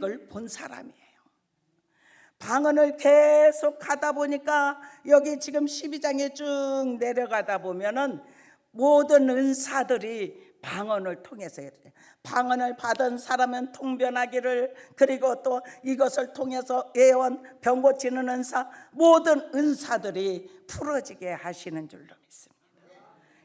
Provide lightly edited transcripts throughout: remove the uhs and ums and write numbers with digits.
걸 본 사람이에요. 방언을 계속 가다 보니까 여기 지금 12장에 쭉 내려가다 보면은 모든 은사들이 방언을 통해서 이래요. 방언을 받은 사람은 통변하기를, 그리고 또 이것을 통해서 예언, 병 고치는 은사, 모든 은사들이 풀어지게 하시는 줄로 믿습니다.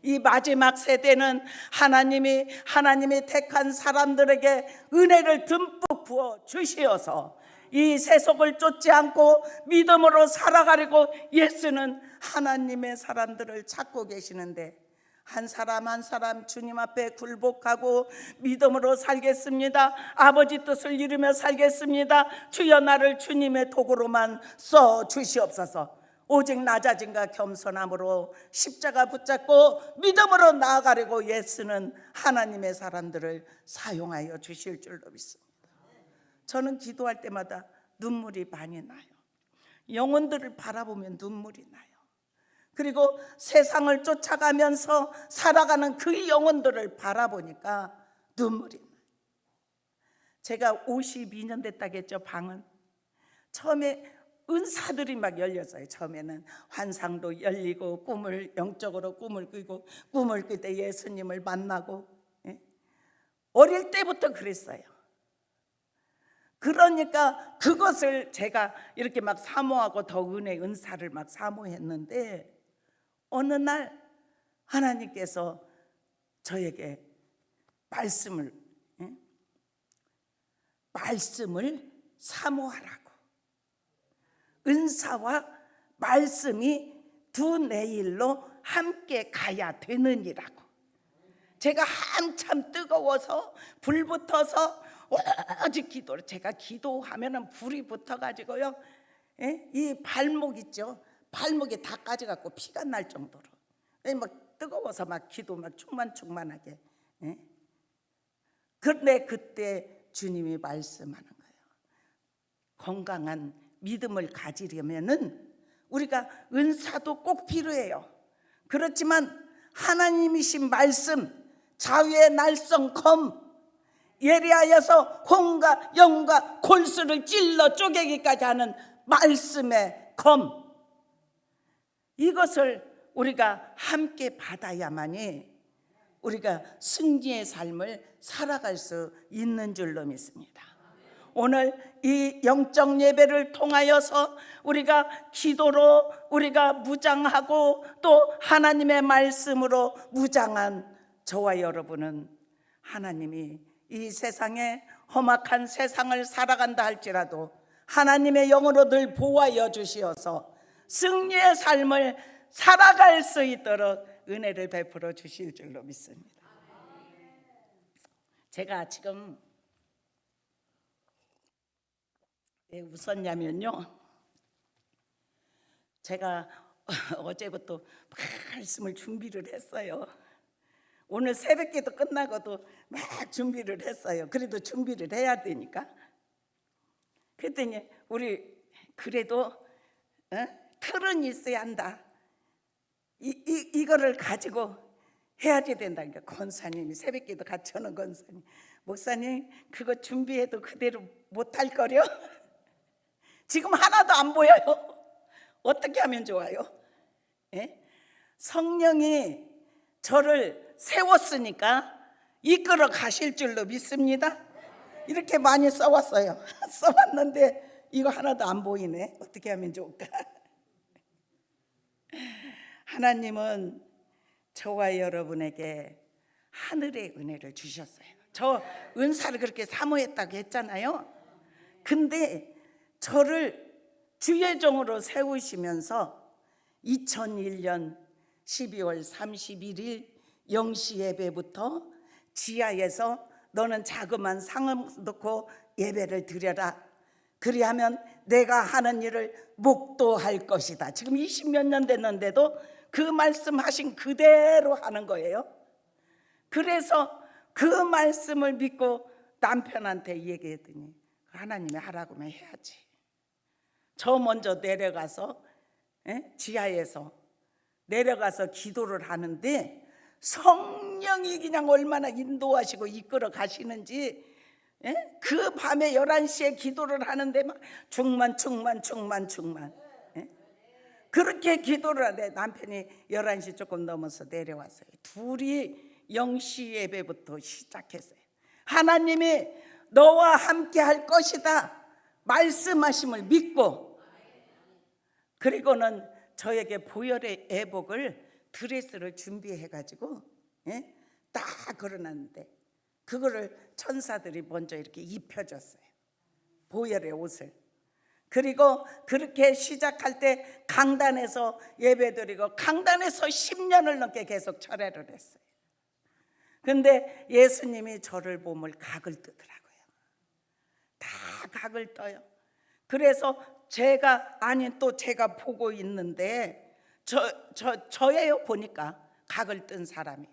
이 마지막 세대는 하나님이 택한 사람들에게 은혜를 듬뿍 부어 주시어서 이 세속을 쫓지 않고 믿음으로 살아가려고 애쓰는 하나님의 사람들을 찾고 계시는데, 한 사람 한 사람 주님 앞에 굴복하고 믿음으로 살겠습니다, 아버지 뜻을 이루며 살겠습니다, 주여 나를 주님의 도구로만 써 주시옵소서, 오직 낮아짐과 겸손함으로 십자가 붙잡고 믿음으로 나아가려고 애쓰는 하나님의 사람들을 사용하여 주실 줄로 믿습니다. 저는 기도할 때마다 눈물이 많이 나요. 영혼들을 바라보면 눈물이 나요. 그리고 세상을 쫓아가면서 살아가는 그 영혼들을 바라보니까 눈물이 나요. 제가 52년 됐다겠죠. 방은 처음에 은사들이 막 열렸어요. 처음에는 환상도 열리고 영적으로 꿈을 꾸고, 꿈을 꿀 때 예수님을 만나고, 어릴 때부터 그랬어요. 그러니까 그것을 제가 이렇게 막 사모하고 더 은사를 막 사모했는데, 어느 날 하나님께서 저에게 말씀을 사모하라고, 은사와 말씀이 두뇌 일로 함께 가야 되느니라고. 제가 한참 뜨거워서 불 붙어서 오직 기도를, 제가 기도하면은 불이 붙어가지고요, 이 발목 있죠, 발목이 다 까져갖고 피가 날 정도로 막 뜨거워서 막 기도 막 충만하게. 그런데 그때 주님이 말씀하는 거예요. 건강한 믿음을 가지려면은 우리가 은사도 꼭 필요해요. 그렇지만 하나님이신 말씀, 자유의 날성 검, 예리하여서 혼과 영과 골수를 찔러 쪼개기까지 하는 말씀의 검, 이것을 우리가 함께 받아야만이 우리가 승리의 삶을 살아갈 수 있는 줄로 믿습니다. 오늘 이 영적 예배를 통하여서 우리가 기도로 우리가 무장하고 또 하나님의 말씀으로 무장한 저와 여러분은, 하나님이 이 세상에 험악한 세상을 살아간다 할지라도 하나님의 영으로 늘 보호하여 주시어서 승리의 삶을 살아갈 수 있도록 은혜를 베풀어 주실 줄로 믿습니다. 제가 지금 왜 웃었냐면요, 제가 어제부터 말씀을 준비를 했어요. 오늘 새벽기도 끝나고도 막 준비를 했어요. 그래도 준비를 해야 되니까. 그랬더니 우리 그래도 틀은 있어야 한다, 이거를 가지고 해야지 된다니까. 권사님이 새벽기도 같이 하는 권사님, 목사님 그거 준비해도 그대로 못할 거려? 지금 하나도 안 보여요. 어떻게 하면 좋아요? 성령이 저를 세웠으니까 이끌어 가실 줄로 믿습니다. 이렇게 많이 써왔어요. 써왔는데 이거 하나도 안 보이네. 어떻게 하면 좋을까? 하나님은 저와 여러분에게 하늘의 은혜를 주셨어요. 저 은사를 그렇게 사모했다고 했잖아요. 근데 저를 주의 종으로 세우시면서 2001년 12월 31일 0시 예배부터 지하에서 너는 자그마한 상을 놓고 예배를 드려라, 그리하면 내가 하는 일을 목도할 것이다. 지금 20몇 년 됐는데도 그 말씀하신 그대로 하는 거예요. 그래서 그 말씀을 믿고 남편한테 얘기했더니 하나님이 하라고 하면 해야지. 저 먼저 내려가서 지하에서 내려가서 기도를 하는데 성령이 그냥 얼마나 인도하시고 이끌어 가시는지 예? 그 밤에 11시에 기도를 하는데 막 충만. 예? 그렇게 기도를 하는데 남편이 11시 조금 넘어서 내려왔어요. 둘이 0시 예배부터 시작했어요. 하나님이 너와 함께 할 것이다 말씀하심을 믿고, 그리고는 저에게 보혈의 애복을 드레스를 준비해 가지고 예? 딱 걸어놨는데 그거를 천사들이 먼저 이렇게 입혀줬어요. 보혈의 옷을. 그리고 그렇게 시작할 때 강단에서 예배드리고 강단에서 10년을 넘게 계속 철회를 했어요. 근데 예수님이 저를 보면 각을 뜨더라고요. 다 각을 떠요. 그래서 제가 보고 있는데 저예요, 보니까 각을 뜬 사람이.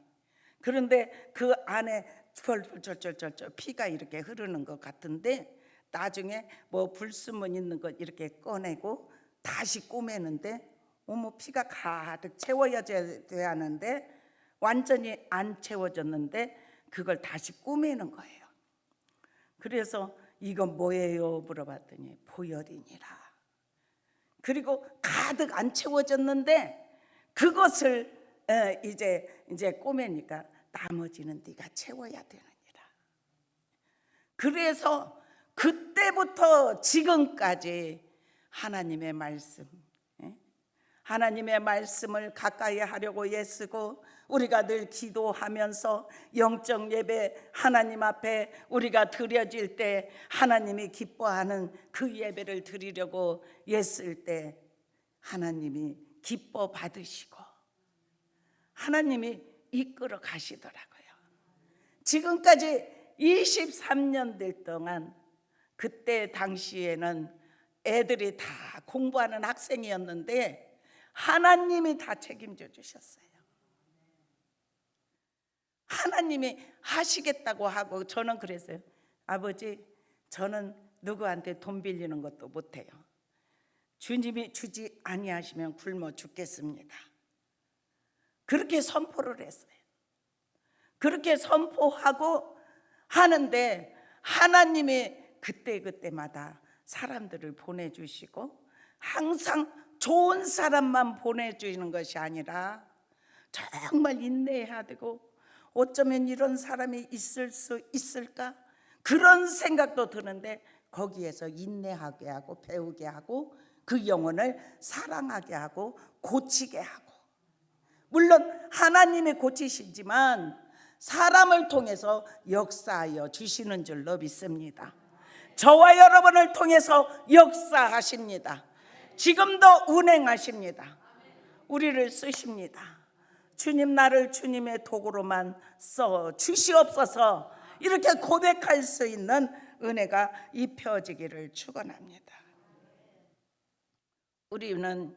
그런데 그 안에 쫄쫄쫄쫄 피가 이렇게 흐르는 것 같은데 나중에 뭐 불순물 있는 것 이렇게 꺼내고 다시 꼬매는데 어머, 피가 가득 채워져야 하는데 완전히 안 채워졌는데 그걸 다시 꼬매는 거예요. 그래서 이건 뭐예요? 물어봤더니 보혈이니라. 그리고 가득 안 채워졌는데 그것을 이제 꼬매니까 나머지는 네가 채워야 되느니라. 그래서 그때부터 지금까지 하나님의 말씀, 하나님의 말씀을 가까이 하려고 애쓰고 우리가 늘 기도하면서 영적 예배 하나님 앞에 우리가 드려질 때 하나님이 기뻐하는 그 예배를 드리려고 애쓸 때 하나님이 기뻐 받으시고 하나님이 이끌어 가시더라고요. 지금까지 23년들 동안 그때 당시에는 애들이 다 공부하는 학생이었는데 하나님이 다 책임져 주셨어요. 하나님이 하시겠다고 하고 저는 그랬어요. 아버지, 저는 누구한테 돈 빌리는 것도 못해요. 주님이 주지 아니하시면 굶어 죽겠습니다. 그렇게 선포를 했어요. 그렇게 선포하고 하는데 하나님이 그때마다 사람들을 보내주시고 항상 좋은 사람만 보내주시는 것이 아니라 정말 인내해야 되고 어쩌면 이런 사람이 있을 수 있을까? 그런 생각도 드는데 거기에서 인내하게 하고 배우게 하고 그 영혼을 사랑하게 하고 고치게 하고, 물론 하나님이 고치시지만 사람을 통해서 역사하여 주시는 줄로 믿습니다. 저와 여러분을 통해서 역사하십니다. 지금도 운행하십니다. 우리를 쓰십니다. 주님, 나를 주님의 도구로만 써 주시옵소서, 이렇게 고백할 수 있는 은혜가 입혀지기를 축원합니다. 우리는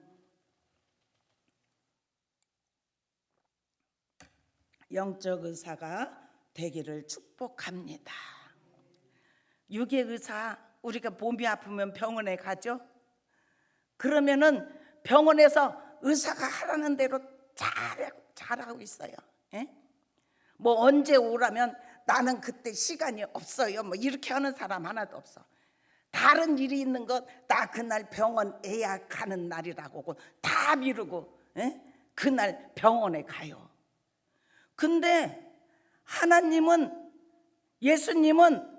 영적 의사가 되기를 축복합니다. 육의 의사, 우리가 몸이 아프면 병원에 가죠. 그러면은 병원에서 의사가 하라는 대로 잘하고 있어요. 뭐 언제 오라면 나는 그때 시간이 없어요, 뭐 이렇게 하는 사람 하나도 없어. 다른 일이 있는 것, 나 그날 병원 예약하는 날이라고 다 미루고 그날 병원에 가요. 근데 하나님은, 예수님은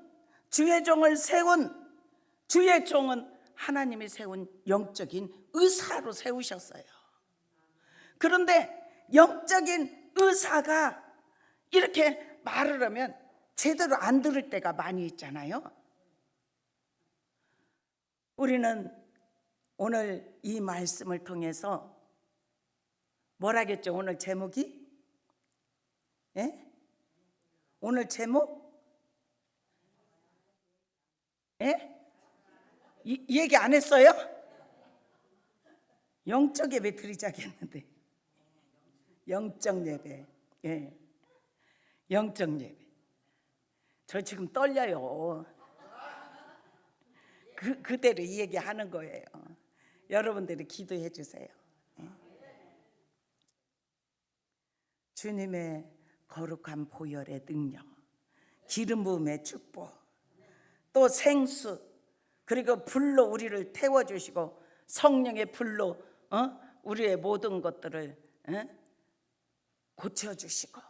주의 종을 세운, 주의 종은 하나님이 세운 영적인 의사로 세우셨어요. 그런데 영적인 의사가 이렇게 말을 하면 제대로 안 들을 때가 많이 있잖아요. 우리는 오늘 이 말씀을 통해서 뭐라겠죠? 오늘 제목이? 오늘 제목? 얘기 안 했어요? 영적 예배 드리자고 했는데. 영적 예배. 영적 예배. 저 지금 떨려요. 그대로 이 얘기 하는 거예요. 여러분들이 기도해 주세요. 주님의 거룩한 보혈의 능력, 기름 부음의 축복, 또 생수, 그리고 불로 우리를 태워주시고 성령의 불로 우리의 모든 것들을 고쳐주시고.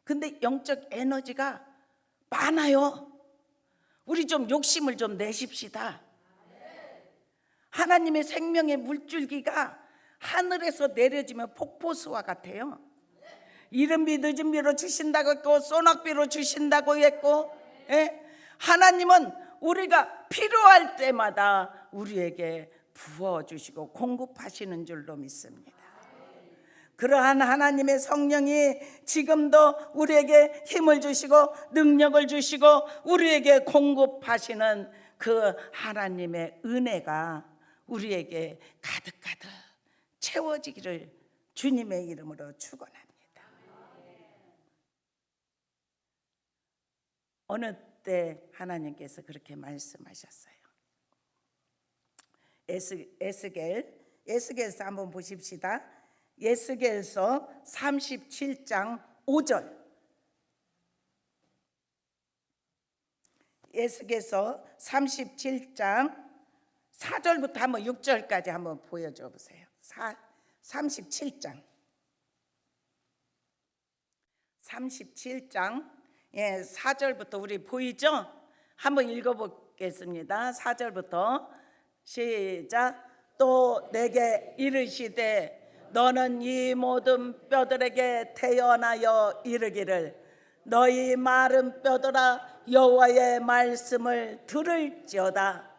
근데 영적 에너지가 많아요. 우리 좀 욕심을 좀 내십시다. 하나님의 생명의 물줄기가 하늘에서 내려지면 폭포수와 같아요. 이른비 늦은비로 주신다고 했고 소낙비로 주신다고 했고, 하나님은 우리가 필요할 때마다 우리에게 부어주시고 공급하시는 줄로 믿습니다. 그러한 하나님의 성령이 지금도 우리에게 힘을 주시고 능력을 주시고 우리에게 공급하시는 그 하나님의 은혜가 우리에게 가득가득 채워지기를 주님의 이름으로 축원합니다. 어느 때 하나님께서 그렇게 말씀하셨어요. 에스겔서 한번 보십시다. 에스겔서 37장 5절. 에스겔서 37장 4절부터 한번 6절까지 한번 보여줘 보세요. 37장 4절부터 우리 보이죠? 한번 읽어보겠습니다. 4절부터 시작. 또 내게 이르시되 너는 이 모든 뼈들에게 태어나여 이르기를 너희 마른 뼈들아 여호와의 말씀을 들을지어다.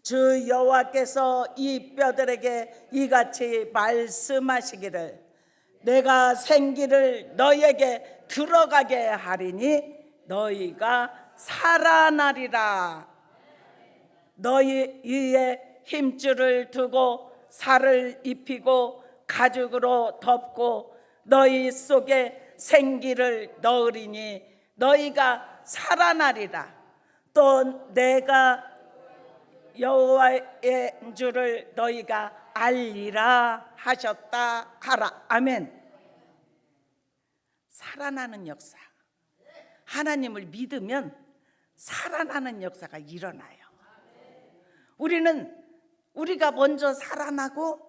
주 여호와께서 이 뼈들에게 이같이 말씀하시기를 내가 생기를 너희에게 들어가게 하리니 너희가 살아나리라. 너희 위에 힘줄을 두고 살을 입히고 가죽으로 덮고 너희 속에 생기를 넣으리니 너희가 살아나리라. 또 내가 여호와의 줄을 너희가 알리라 하셨다 하라. 아멘. 살아나는 역사, 하나님을 믿으면 살아나는 역사가 일어나요. 우리가 먼저 살아나고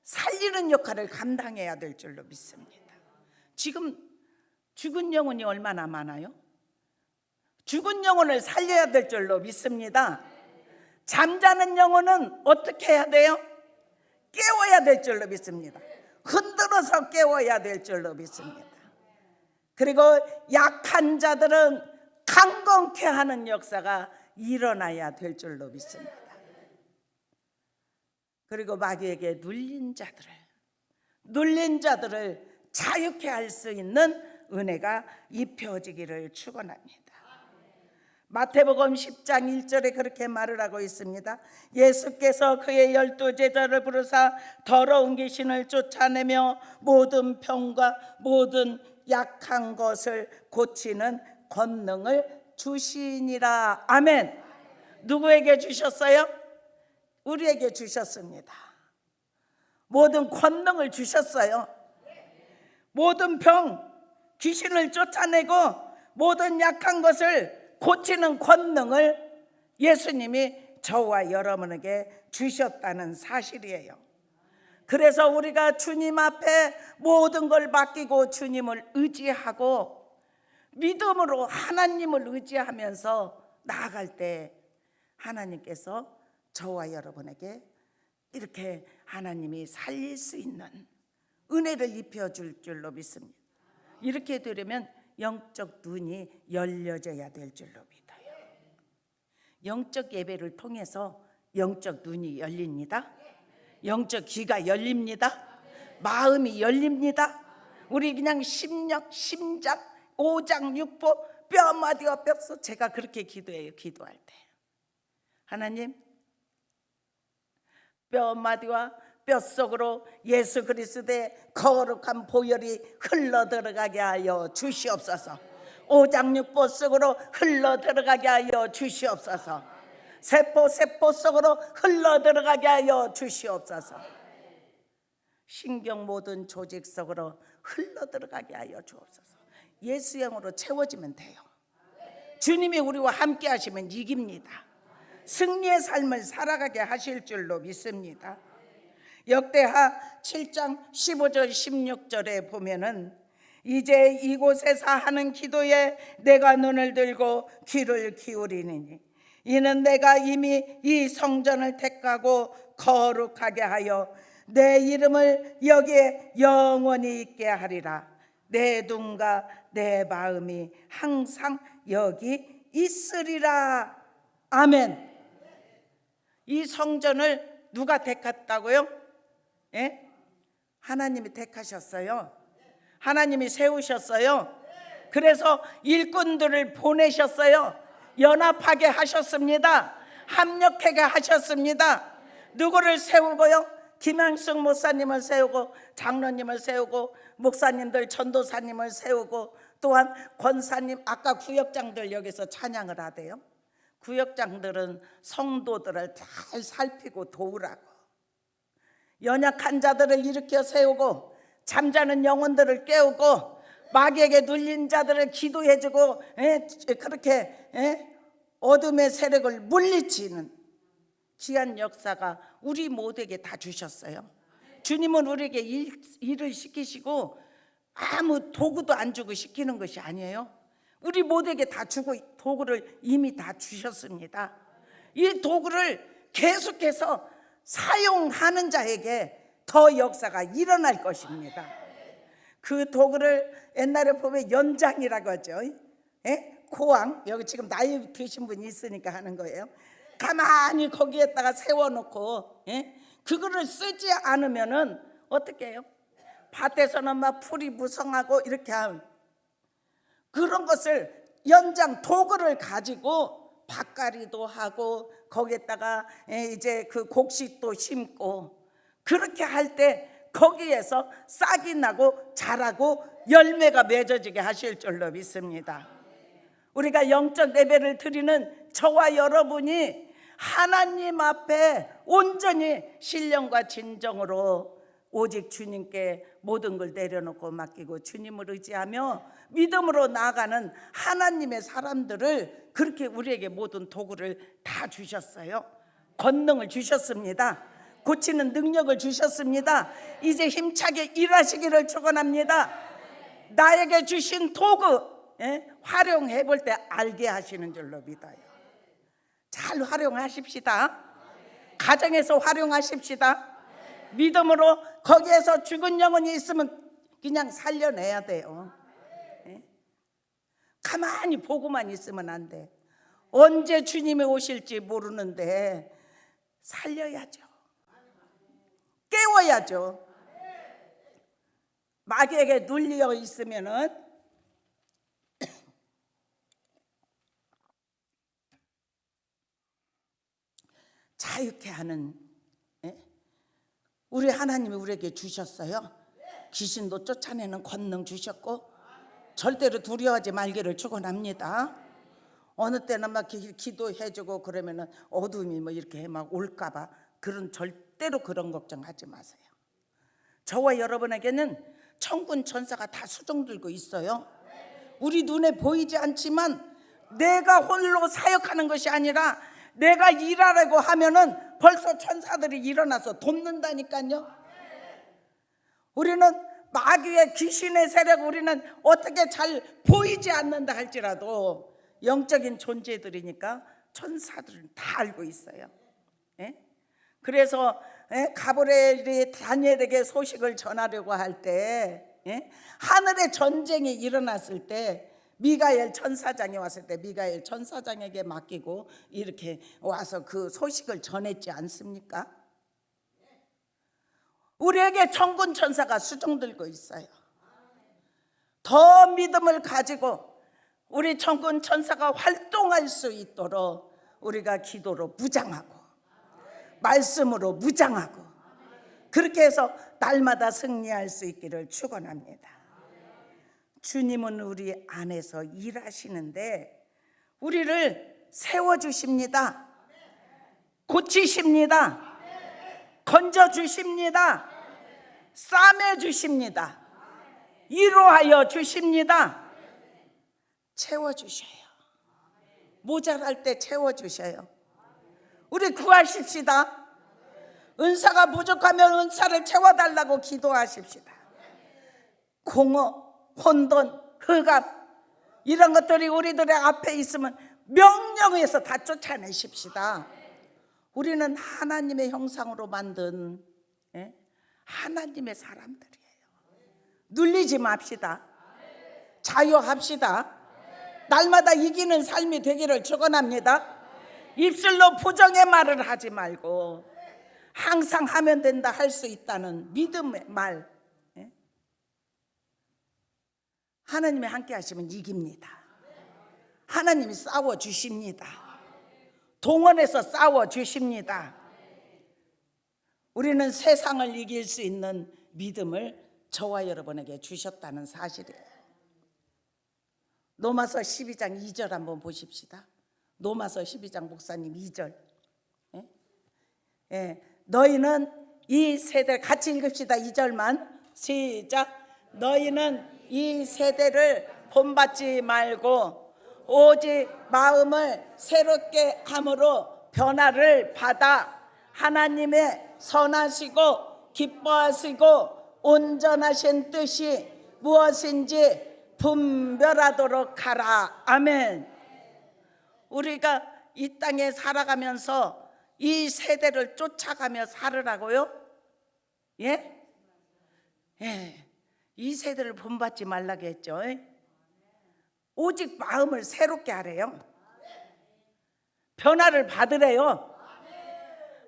살리는 역할을 감당해야 될 줄로 믿습니다. 지금 죽은 영혼이 얼마나 많아요? 죽은 영혼을 살려야 될 줄로 믿습니다. 잠자는 영혼은 어떻게 해야 돼요? 깨워야 될 줄로 믿습니다. 흔들어서 깨워야 될 줄로 믿습니다. 그리고 약한 자들은 강건케 하는 역사가 일어나야 될 줄로 믿습니다. 그리고 마귀에게 눌린 자들을 자유케 할 수 있는 은혜가 입혀지기를 축원합니다. 마태복음 10장 1절에 그렇게 말을 하고 있습니다. 예수께서 그의 12 제자를 부르사 더러운 귀신을 쫓아내며 모든 병과 모든 약한 것을 고치는 권능을 주시니라. 아멘. 누구에게 주셨어요? 우리에게 주셨습니다. 모든 권능을 주셨어요. 모든 병, 귀신을 쫓아내고 모든 약한 것을 고치는 권능을 예수님이 저와 여러분에게 주셨다는 사실이에요. 그래서 우리가 주님 앞에 모든 걸 맡기고 주님을 의지하고 믿음으로 하나님을 의지하면서 나아갈 때 하나님께서 저와 여러분에게 이렇게 하나님이 살릴 수 있는 은혜를 입혀줄 줄로 믿습니다. 이렇게 되려면 영적 눈이 열려져야 될 줄로 믿어요. 영적 예배를 통해서 영적 눈이 열립니다. 영적 귀가 열립니다. 마음이 열립니다. 우리 그냥 심령, 심장, 오장, 육부, 뼈마디와 뼛속, 제가 그렇게 기도해요. 기도할 때 하나님 뼈마디와 뼛속으로 예수 그리스도의 거룩한 보혈이 흘러들어가게 하여 주시옵소서. 오장육부 속으로 흘러들어가게 하여 주시옵소서. 세포 속으로 흘러들어가게 하여 주시옵소서. 신경 모든 조직 속으로 흘러들어가게 하여 주옵소서. 예수형으로 채워지면 돼요. 주님이 우리와 함께 하시면 이깁니다. 승리의 삶을 살아가게 하실 줄로 믿습니다. 역대하 7장 15절 16절에 보면은 이제 이곳에서 하는 기도에 내가 눈을 들고 귀를 기울이니 이는 내가 이미 이 성전을 택하고 거룩하게 하여 내 이름을 여기에 영원히 있게 하리라. 내 눈과 내 마음이 항상 여기 있으리라. 아멘. 이 성전을 누가 택했다고요? 예? 하나님이 택하셨어요. 하나님이 세우셨어요. 그래서 일꾼들을 보내셨어요. 연합하게 하셨습니다. 합력하게 하셨습니다. 누구를 세우고요? 김양숙 목사님을 세우고 장로님을 세우고 목사님들 전도사님을 세우고 또한 권사님, 아까 구역장들 여기서 찬양을 하대요. 구역장들은 성도들을 잘 살피고 도우라고, 연약한 자들을 일으켜 세우고 잠자는 영혼들을 깨우고 마귀에게 눌린 자들을 기도해주고 그렇게 어둠의 세력을 물리치는 귀한 역사가 우리 모두에게 다 주셨어요. 주님은 우리에게 일을 시키시고 아무 도구도 안 주고 시키는 것이 아니에요. 우리 모두에게 다 주고 도구를 이미 다 주셨습니다. 이 도구를 계속해서 사용하는 자에게 더 역사가 일어날 것입니다. 그 도구를 옛날에 보면 연장이라고 하죠. 고왕, 여기 지금 나이 드신 분이 있으니까 하는 거예요. 가만히 거기에다가 세워놓고 그거를 쓰지 않으면은 어떻게 해요? 밭에서는 막 풀이 무성하고 이렇게 하면 그런 것을 연장 도구를 가지고 밭갈이도 하고 거기에다가 이제 그 곡식도 심고 그렇게 할 때 거기에서 싹이 나고 자라고 열매가 맺어지게 하실 줄로 믿습니다. 우리가 영적 예배를 드리는 저와 여러분이 하나님 앞에 온전히 신령과 진정으로 오직 주님께 모든 걸 내려놓고 맡기고 주님을 의지하며 믿음으로 나아가는 하나님의 사람들을 그렇게 우리에게 모든 도구를 다 주셨어요. 권능을 주셨습니다. 고치는 능력을 주셨습니다. 이제 힘차게 일하시기를 축원합니다. 나에게 주신 도구 활용해 볼 때 알게 하시는 줄로 믿어요. 잘 활용하십시다. 가정에서 활용하십시다. 믿음으로 거기에서 죽은 영혼이 있으면 그냥 살려내야 돼요. 가만히 보고만 있으면 안 돼. 언제 주님이 오실지 모르는데 살려야죠. 깨워야죠. 마귀에게 눌려 있으면은 자유케 하는 우리 하나님이 우리에게 주셨어요. 귀신도 쫓아내는 권능 주셨고 절대로 두려워하지 말기를 축원합니다. 어느 때는 막 기도해주고 그러면은 어둠이 뭐 이렇게 막 올까봐 절대로 그런 걱정하지 마세요. 저와 여러분에게는 천군 천사가 다 수종 들고 있어요. 우리 눈에 보이지 않지만 내가 홀로 사역하는 것이 아니라 내가 일하려고 하면은 벌써 천사들이 일어나서 돕는다니까요. 우리는 마귀의 귀신의 세력 우리는 어떻게 잘 보이지 않는다 할지라도 영적인 존재들이니까 천사들은 다 알고 있어요. 그래서 가브리엘이 다니엘에게 소식을 전하려고 할 때 하늘의 전쟁이 일어났을 때 미가엘 천사장이 왔을 때 미가엘 천사장에게 맡기고 이렇게 와서 그 소식을 전했지 않습니까? 우리에게 천군 천사가 수종 들고 있어요. 더 믿음을 가지고 우리 천군 천사가 활동할 수 있도록 우리가 기도로 무장하고 말씀으로 무장하고 그렇게 해서 날마다 승리할 수 있기를 축원합니다. 주님은 우리 안에서 일하시는데 우리를 세워주십니다. 고치십니다. 건져주십니다. 싸매주십니다. 위로하여 주십니다. 채워주셔요. 모자랄 때 채워주셔요. 우리 구하십시다. 은사가 부족하면 은사를 채워달라고 기도하십시다. 공허, 혼돈, 흑암 이런 것들이 우리들의 앞에 있으면 명령해서 다 쫓아내십시다. 우리는 하나님의 형상으로 만든 하나님의 사람들이에요. 눌리지 맙시다. 자유합시다. 날마다 이기는 삶이 되기를 축원합니다. 입술로 부정의 말을 하지 말고 항상 하면 된다, 할 수 있다는 믿음의 말. 하나님이 함께 하시면 이깁니다. 하나님이 싸워주십니다. 동원해서 싸워주십니다. 우리는 세상을 이길 수 있는 믿음을 저와 여러분에게 주셨다는 사실이에요. 로마서 12장 2절 한번 보십시다. 로마서 12장 목사님 2절. 너희는 이 세대, 같이 읽읍시다. 2절만 시작. 너희는 이 세대를 본받지 말고 오직 마음을 새롭게 함으로 변화를 받아 하나님의 선하시고 기뻐하시고 온전하신 뜻이 무엇인지 분별하도록 하라. 아멘. 우리가 이 땅에 살아가면서 이 세대를 쫓아가며 살으라고요? 예? 예. 이 세대를 본받지 말라고 했죠. 오직 마음을 새롭게 하래요. 변화를 받으래요.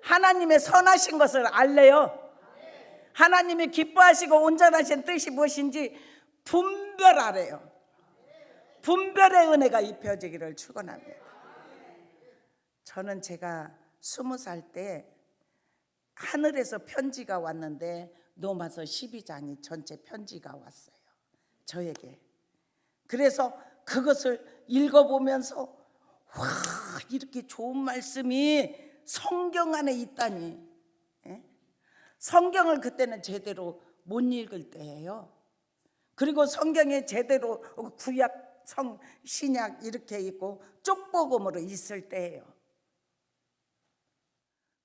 하나님의 선하신 것을 알래요. 하나님이 기뻐하시고 온전하신 뜻이 무엇인지 분별하래요. 분별의 은혜가 입혀지기를 축원합니다. 저는 제가 20살 때 하늘에서 편지가 왔는데 로마서 12장이 전체 편지가 왔어요. 저에게. 그래서 그것을 읽어보면서 와, 이렇게 좋은 말씀이 성경 안에 있다니. 성경을 그때는 제대로 못 읽을 때예요. 그리고 성경에 제대로 구약, 신약 이렇게 있고 쪽복음으로 있을 때예요.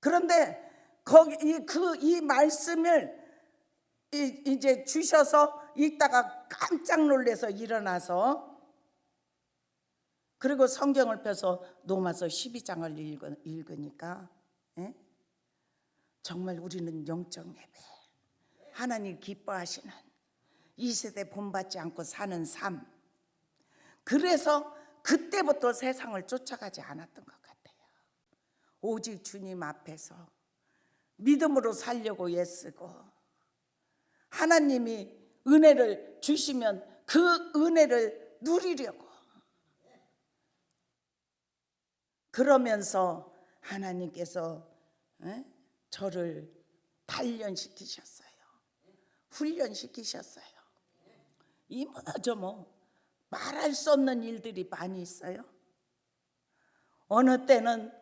그런데 거기 이 말씀을 이제 주셔서 읽다가 깜짝 놀라서 일어나서, 그리고 성경을 펴서 로마서 12장을 읽으니까 정말 우리는 영적 예배, 하나님 기뻐하시는 이 세대 본받지 않고 사는 삶, 그래서 그때부터 세상을 쫓아가지 않았던 것 같아요. 오직 주님 앞에서 믿음으로 살려고 애쓰고, 하나님이 은혜를 주시면 그 은혜를 누리려고, 그러면서 하나님께서 저를 단련시키셨어요. 훈련시키셨어요. 이모저 말할 수 없는 일들이 많이 있어요. 어느 때는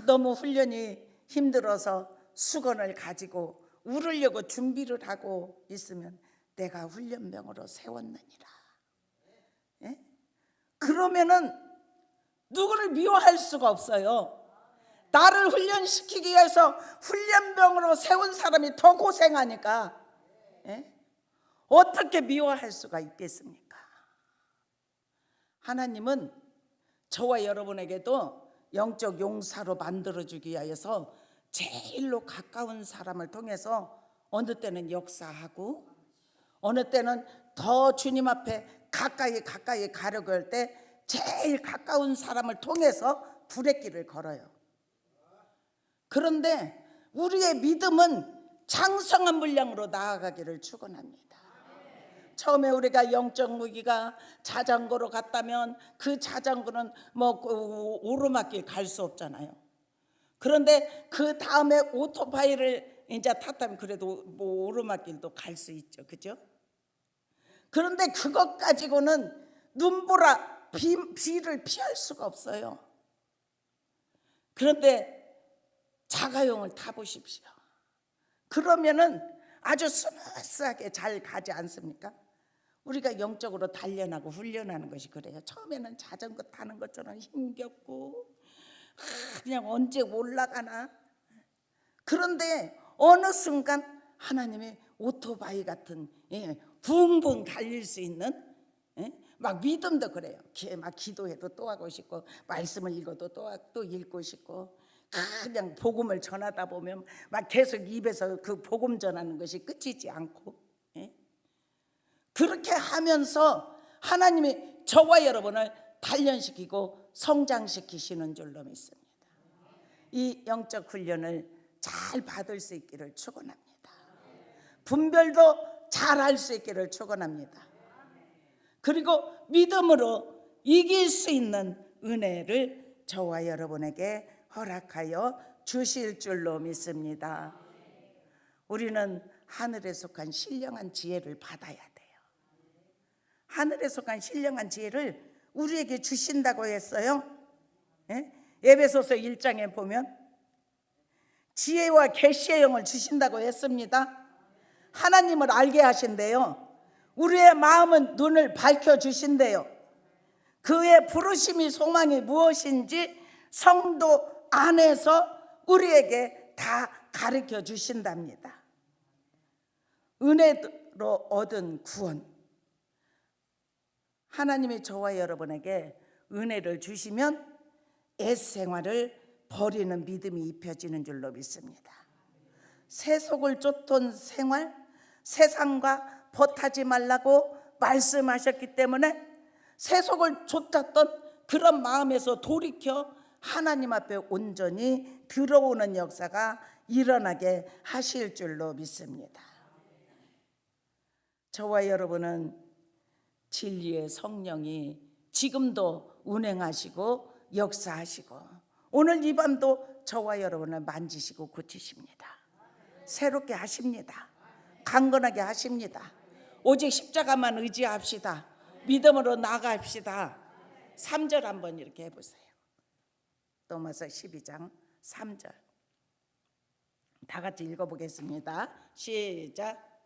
너무 훈련이 힘들어서 수건을 가지고 울으려고 준비를 하고 있으면 내가 훈련병으로 세웠느니라. 그러면은 누구를 미워할 수가 없어요. 나를 훈련시키기 위해서 훈련병으로 세운 사람이 더 고생하니까 어떻게 미워할 수가 있겠습니까? 하나님은 저와 여러분에게도 영적 용사로 만들어주기 위해서 제일로 가까운 사람을 통해서 어느 때는 역사하고 어느 때는 더 주님 앞에 가까이 가려고 할 때 제일 가까운 사람을 통해서 불의 길을 걸어요. 그런데 우리의 믿음은 장성한 분량으로 나아가기를 축원합니다. 처음에 우리가 영적 무기가 자전거로 갔다면 그 자전거는 오르막길 갈 수 없잖아요. 그런데 그 다음에 오토바이를 이제 탔다면 그래도 오르막길도 갈 수 있죠, 그죠? 그런데 그것 가지고는 눈보라 비를 피할 수가 없어요. 그런데 자가용을 타보십시오. 그러면은 아주 스무스하게 잘 가지 않습니까? 우리가 영적으로 단련하고 훈련하는 것이 그래요. 처음에는 자전거 타는 것처럼 힘겹고 그냥 언제 올라가나. 그런데 어느 순간 하나님의 오토바이 같은 붕붕 달릴 수 있는 막 믿음도 그래요. 막 기도해도 또 하고 싶고 말씀을 읽어도 또 읽고 싶고 그냥 복음을 전하다 보면 막 계속 입에서 그 복음 전하는 것이 끝이지 않고 그렇게 하면서 하나님이 저와 여러분을 단련시키고 성장시키시는 줄로 믿습니다. 이 영적 훈련을 잘 받을 수 있기를 축원합니다. 분별도 잘 할 수 있기를 축원합니다. 그리고 믿음으로 이길 수 있는 은혜를 저와 여러분에게 허락하여 주실 줄로 믿습니다. 우리는 하늘에 속한 신령한 지혜를 받아야 돼요. 하늘에 속한 신령한 지혜를 우리에게 주신다고 했어요. 에베소서 1장에 보면 지혜와 계시의 영을 주신다고 했습니다. 하나님을 알게 하신대요. 우리의 마음은 눈을 밝혀주신대요. 그의 부르심이 소망이 무엇인지 성도 안에서 우리에게 다 가르쳐 주신답니다. 은혜로 얻은 구원, 하나님이 저와 여러분에게 은혜를 주시면 옛생활을 버리는 믿음이 입혀지는 줄로 믿습니다. 세속을 쫓던 생활, 세상과 벗하지 말라고 말씀하셨기 때문에 세속을 쫓았던 그런 마음에서 돌이켜 하나님 앞에 온전히 들어오는 역사가 일어나게 하실 줄로 믿습니다. 저와 여러분은 진리의 성령이 지금도 운행하시고 역사하시고 오늘 이 밤도 저와 여러분을 만지시고 고치십니다. 새롭게 하십니다. 강건하게 하십니다. 오직 십자가만 의지합시다. 믿음으로 나아갑시다. 3절 한번 이렇게 해보세요. 로마서 12장 3절 다 같이 읽어보겠습니다. 시작.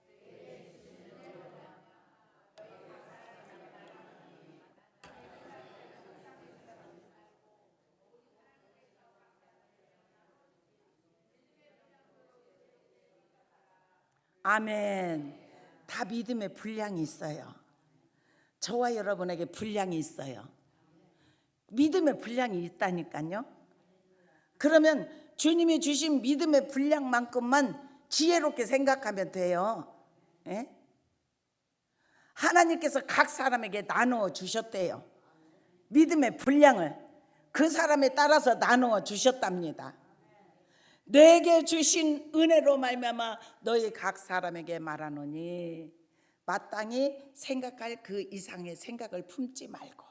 아멘. 다 믿음의 분량이 있어요. 저와 여러분에게 분량이 있어요. 믿음의 분량이 있다니까요. 그러면 주님이 주신 믿음의 분량만큼만 지혜롭게 생각하면 돼요. 하나님께서 각 사람에게 나누어 주셨대요. 믿음의 분량을 그 사람에 따라서 나누어 주셨답니다. 내게 주신 은혜로 말미암아 너희 각 사람에게 말하노니 마땅히 생각할 그 이상의 생각을 품지 말고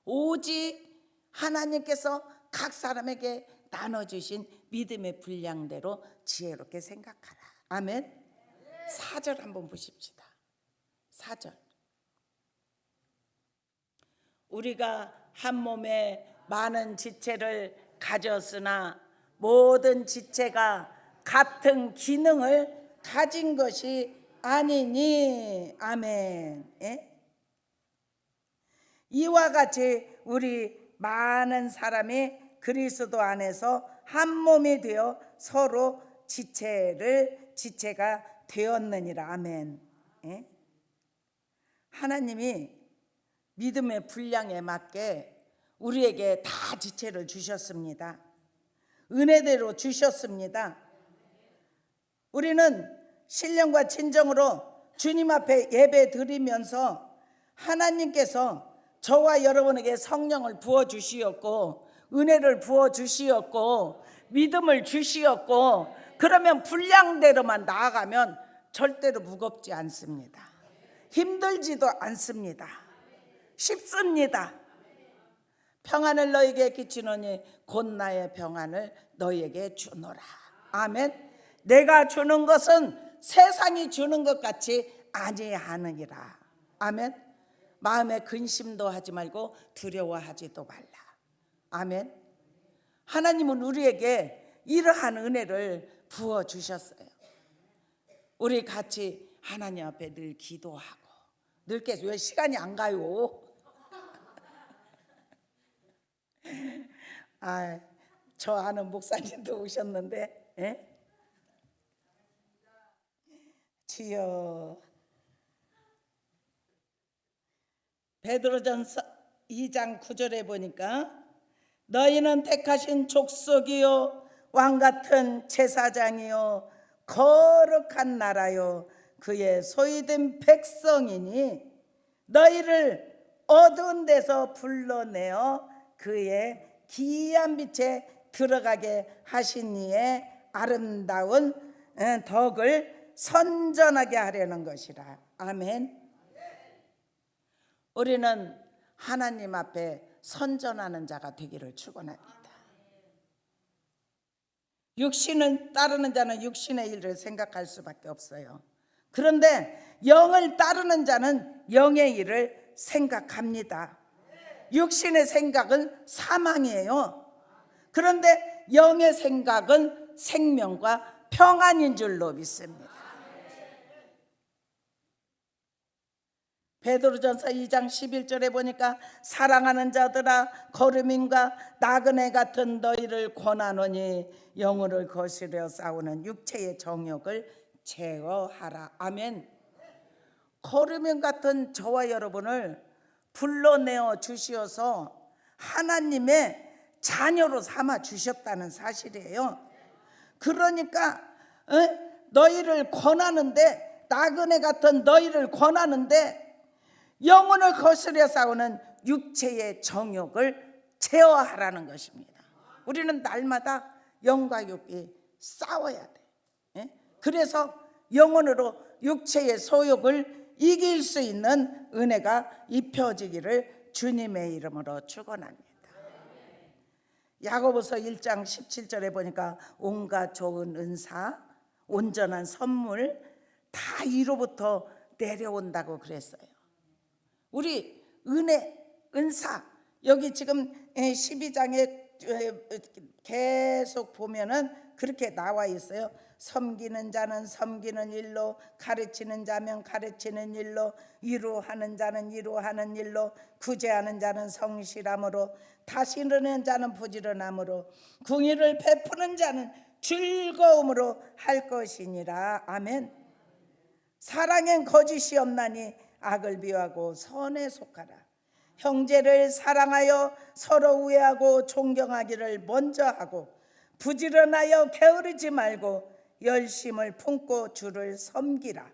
오직 하나님께서 각 사람에게 나눠주신 믿음의 분량대로 지혜롭게 생각하라. 아멘. 4절 한번 보십시다. 4절 우리가 한 몸에 많은 지체를 가졌으나 모든 지체가 같은 기능을 가진 것이 아니니. 아멘. 이와 같이 우리 많은 사람이 그리스도 안에서 한 몸이 되어 서로 지체가 되었느니라. 아멘. 하나님이 믿음의 분량에 맞게 우리에게 다 지체를 주셨습니다. 은혜대로 주셨습니다. 우리는 신령과 진정으로 주님 앞에 예배 드리면서 하나님께서 저와 여러분에게 성령을 부어주시었고 은혜를 부어주시었고 믿음을 주시었고 그러면 분량대로만 나아가면 절대로 무겁지 않습니다. 힘들지도 않습니다. 쉽습니다. 평안을 너에게 끼치노니 곧 나의 평안을 너에게 주노라. 아멘. 내가 주는 것은 세상이 주는 것 같이 아니하느니라. 아멘. 마음에 근심도 하지 말고 두려워하지도 말라. 아멘. 하나님은 우리에게 이러한 은혜를 부어주셨어요. 우리 같이 하나님 앞에 늘 기도하고 늙게 왜 시간이 안 가요? 아, 저 아는 목사님도 오셨는데, 예? 주여. 베드로전서 2장 9절에 보니까 너희는 택하신 족속이요 왕같은 제사장이요 거룩한 나라요 그의 소유된 백성이니 너희를 어두운 데서 불러내어 그의 기이한 빛에 들어가게 하신 이의 아름다운 덕을 선전하게 하려는 것이라. 아멘. 우리는 하나님 앞에 선전하는 자가 되기를 축원합니다. 육신을 따르는 자는 육신의 일을 생각할 수밖에 없어요. 그런데 영을 따르는 자는 영의 일을 생각합니다. 육신의 생각은 사망이에요. 그런데 영의 생각은 생명과 평안인 줄로 믿습니다. 베드로전서 2장 11절에 보니까 사랑하는 자들아 거르민과 나그네 같은 너희를 권하노니 영혼을 거스려 싸우는 육체의 정욕을 제어하라. 아멘. 거르민 같은 저와 여러분을 불러내어 주시어서 하나님의 자녀로 삼아 주셨다는 사실이에요. 그러니까 너희를 권하는데, 나그네 같은 너희를 권하는데 영혼을 거스려 싸우는 육체의 정욕을 제어하라는 것입니다. 우리는 날마다 영과 육이 싸워야 돼. 그래서 영혼으로 육체의 소욕을 이길 수 있는 은혜가 입혀지기를 주님의 이름으로 축원합니다. 야고보서 1장 17절에 보니까 온갖 좋은 은사, 온전한 선물 다 이로부터 내려온다고 그랬어요. 우리 은혜, 은사, 여기 지금 12장에 계속 보면은 그렇게 나와 있어요. 섬기는 자는 섬기는 일로, 가르치는 자면 가르치는 일로, 위로하는 자는 위로하는 일로, 구제하는 자는 성실함으로, 다스리는 자는 부지런함으로, 궁의를 베푸는 자는 즐거움으로 할 것이니라. 아멘. 사랑엔 거짓이 없나니 악을 비하고 선에 속하라. 형제를 사랑하여 서로 우애하고 존경하기를 먼저 하고 부지런하여 게으르지 말고 열심을 품고 주를 섬기라.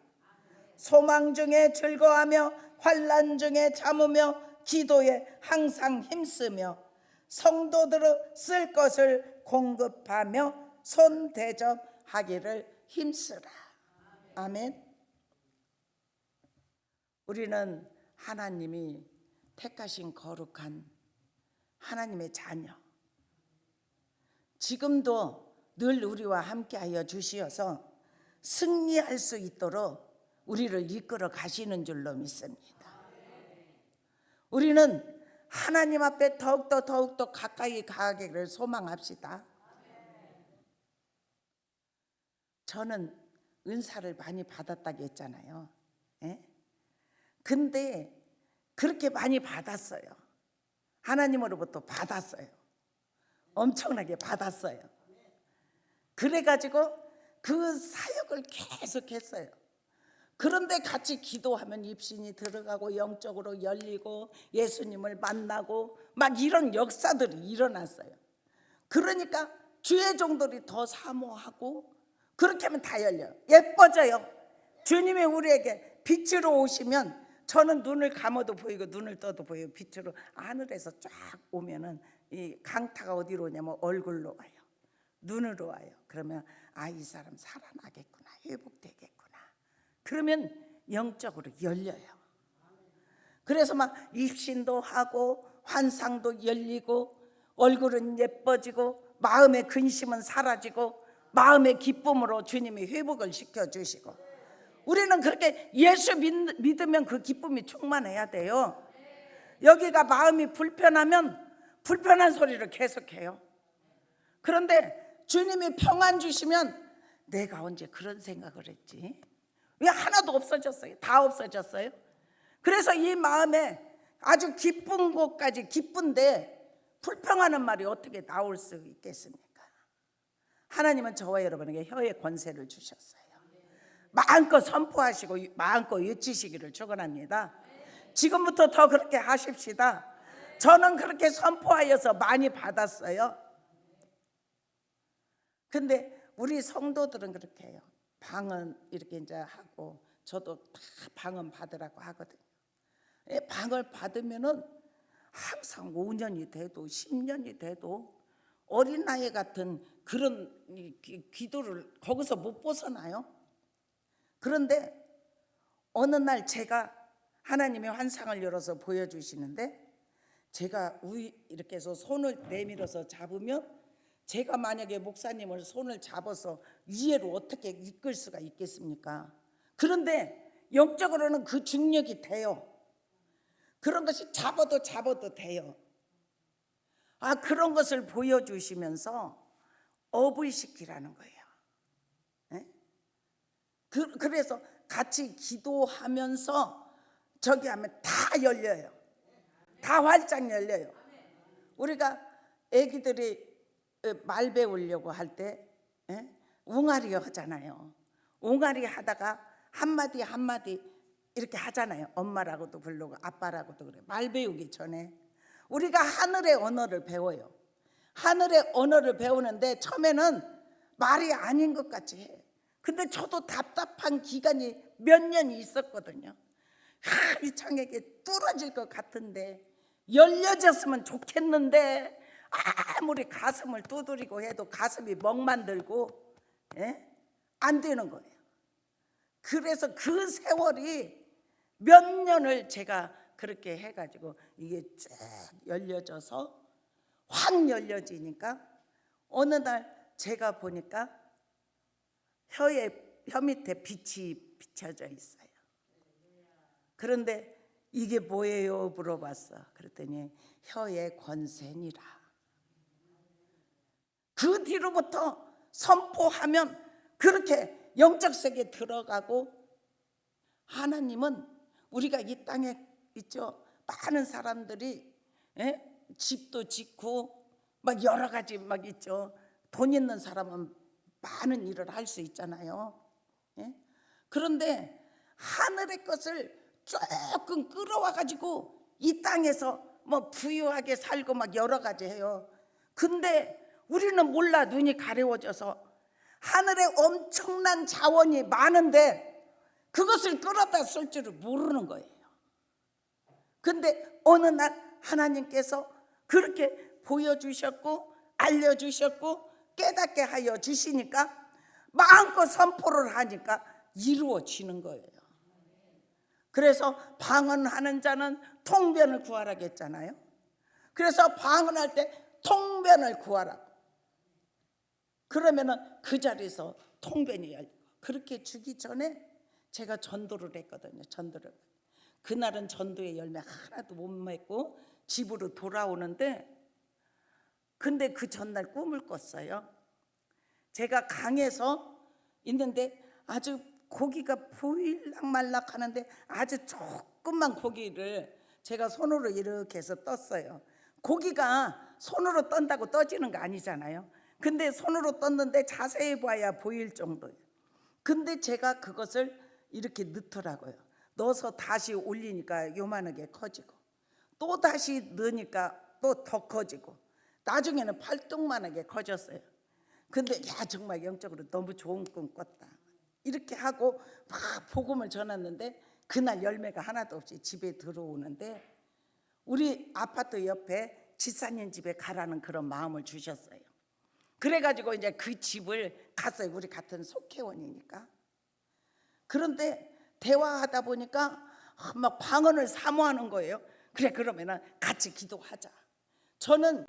소망 중에 즐거워하며 환난 중에 참으며 기도에 항상 힘쓰며 성도들을 쓸 것을 공급하며 손대접하기를 힘쓰라. 아멘. 우리는 하나님이 택하신 거룩한 하나님의 자녀, 지금도 늘 우리와 함께하여 주시어서 승리할 수 있도록 우리를 이끌어 가시는 줄로 믿습니다. 우리는 하나님 앞에 더욱더 가까이 가기를 소망합시다. 저는 은사를 많이 받았다고 했잖아요. 근데 그렇게 많이 받았어요. 하나님으로부터 받았어요. 엄청나게 받았어요. 그래가지고 그 사역을 계속했어요. 그런데 같이 기도하면 입신이 들어가고 영적으로 열리고 예수님을 만나고 막 이런 역사들이 일어났어요. 그러니까 주의 종들이 더 사모하고 그렇게 하면 다 열려요. 예뻐져요. 주님이 우리에게 빛으로 오시면 저는 눈을 감아도 보이고 눈을 떠도 보이고 빛으로 하늘에서 쫙 오면은 이 강타가 어디로 오냐면 얼굴로 와요. 눈으로 와요. 그러면 이 사람 살아나겠구나, 회복되겠구나. 그러면 영적으로 열려요. 그래서 막 입신도 하고 환상도 열리고 얼굴은 예뻐지고 마음의 근심은 사라지고 마음의 기쁨으로 주님이 회복을 시켜주시고, 우리는 그렇게 예수 믿으면 그 기쁨이 충만해야 돼요. 여기가 마음이 불편하면 불편한 소리를 계속해요. 그런데 주님이 평안 주시면 내가 언제 그런 생각을 했지? 왜 하나도 없어졌어요? 다 없어졌어요? 그래서 이 마음에 아주 기쁜 것까지 기쁜데 불평하는 말이 어떻게 나올 수 있겠습니까? 하나님은 저와 여러분에게 혀의 권세를 주셨어요. 마음껏 선포하시고 마음껏 외치시기를 축원합니다. 지금부터 더 그렇게 하십시다. 저는 그렇게 선포하여서 많이 받았어요. 근데 우리 성도들은 그렇게 해요. 방언 이렇게 이제 하고, 저도 다 방언 받으라고 하거든요. 방언을 받으면은 항상 5년이 돼도 10년이 돼도 어린아이 같은 그런 기도를 거기서 못 벗어나요. 그런데 어느 날 제가 하나님의 환상을 열어서 보여주시는데, 제가 이렇게 해서 손을 내밀어서 잡으면, 제가 만약에 목사님을 손을 잡아서 위에로 어떻게 이끌 수가 있겠습니까? 그런데 영적으로는 그 중력이 돼요. 그런 것이 잡아도 돼요. 그런 것을 보여주시면서 업을 시키라는 거예요. 그래서 같이 기도하면서 저기 하면 다 열려요. 다 활짝 열려요. 우리가 애기들이 말 배우려고 할 때 웅아리 하잖아요. 웅아리 하다가 한마디 한마디 이렇게 하잖아요. 엄마라고도 부르고 아빠라고도 그래요. 말 배우기 전에 우리가 하늘의 언어를 배워요. 하늘의 언어를 배우는데 처음에는 말이 아닌 것 같이 해요. 근데 저도 답답한 기간이 몇 년이 있었거든요. 이 창에게 뚫어질 것 같은데, 열려졌으면 좋겠는데 아무리 가슴을 두드리고 해도 가슴이 멍만 들고 안 되는 거예요. 그래서 그 세월이 몇 년을 제가 그렇게 해가지고 이게 쭉 열려져서 확 열려지니까 어느 날 제가 보니까 혀 밑에 빛이 비춰져 있어요. 그런데 이게 뭐예요? 물어봤어. 그랬더니 혀의 권세니라. 그 뒤로부터 선포하면 그렇게 영적 세계에 들어가고, 하나님은 우리가 이 땅에 있죠, 많은 사람들이 집도 짓고 막 여러 가지 막 있죠. 돈 있는 사람은 많은 일을 할 수 있잖아요. 그런데 하늘의 것을 조금 끌어와 가지고 이 땅에서 뭐 부유하게 살고 막 여러 가지 해요. 근데 우리는 몰라. 눈이 가려워져서 하늘에 엄청난 자원이 많은데 그것을 끌어다 쓸 줄을 모르는 거예요. 근데 어느 날 하나님께서 그렇게 보여주셨고 알려주셨고 깨닫게 하여 주시니까 마음껏 선포를 하니까 이루어지는 거예요. 그래서 방언하는 자는 통변을 구하라고 했잖아요. 그래서 방언할 때 통변을 구하라고. 그러면은 그 자리에서 통변이 열리고, 그렇게 주기 전에 제가 전도를 했거든요. 전도를. 그날은 전도의 열매 하나도 못 맺고 집으로 돌아오는데, 근데 그 전날 꿈을 꿨어요. 제가 강에서 있는데 아주 고기가 보일락말락 하는데 아주 조금만 고기를 제가 손으로 이렇게 해서 떴어요. 고기가 손으로 떤다고 떠지는 거 아니잖아요. 근데 손으로 떴는데 자세히 봐야 보일 정도예요. 근데 제가 그것을 이렇게 넣더라고요. 넣어서 다시 올리니까 요만하게 커지고, 또 다시 넣으니까 또 더 커지고, 나중에는 팔뚝만하게 커졌어요. 근데 정말 영적으로 너무 좋은 꿈 꿨다. 이렇게 하고 막 복음을 전했는데 그날 열매가 하나도 없이 집에 들어오는데, 우리 아파트 옆에 지사님 집에 가라는 그런 마음을 주셨어요. 그래가지고 이제 그 집을 갔어요. 우리 같은 속회원이니까. 그런데 대화하다 보니까 막 방언을 사모하는 거예요. 그래, 그러면은 같이 기도하자. 저는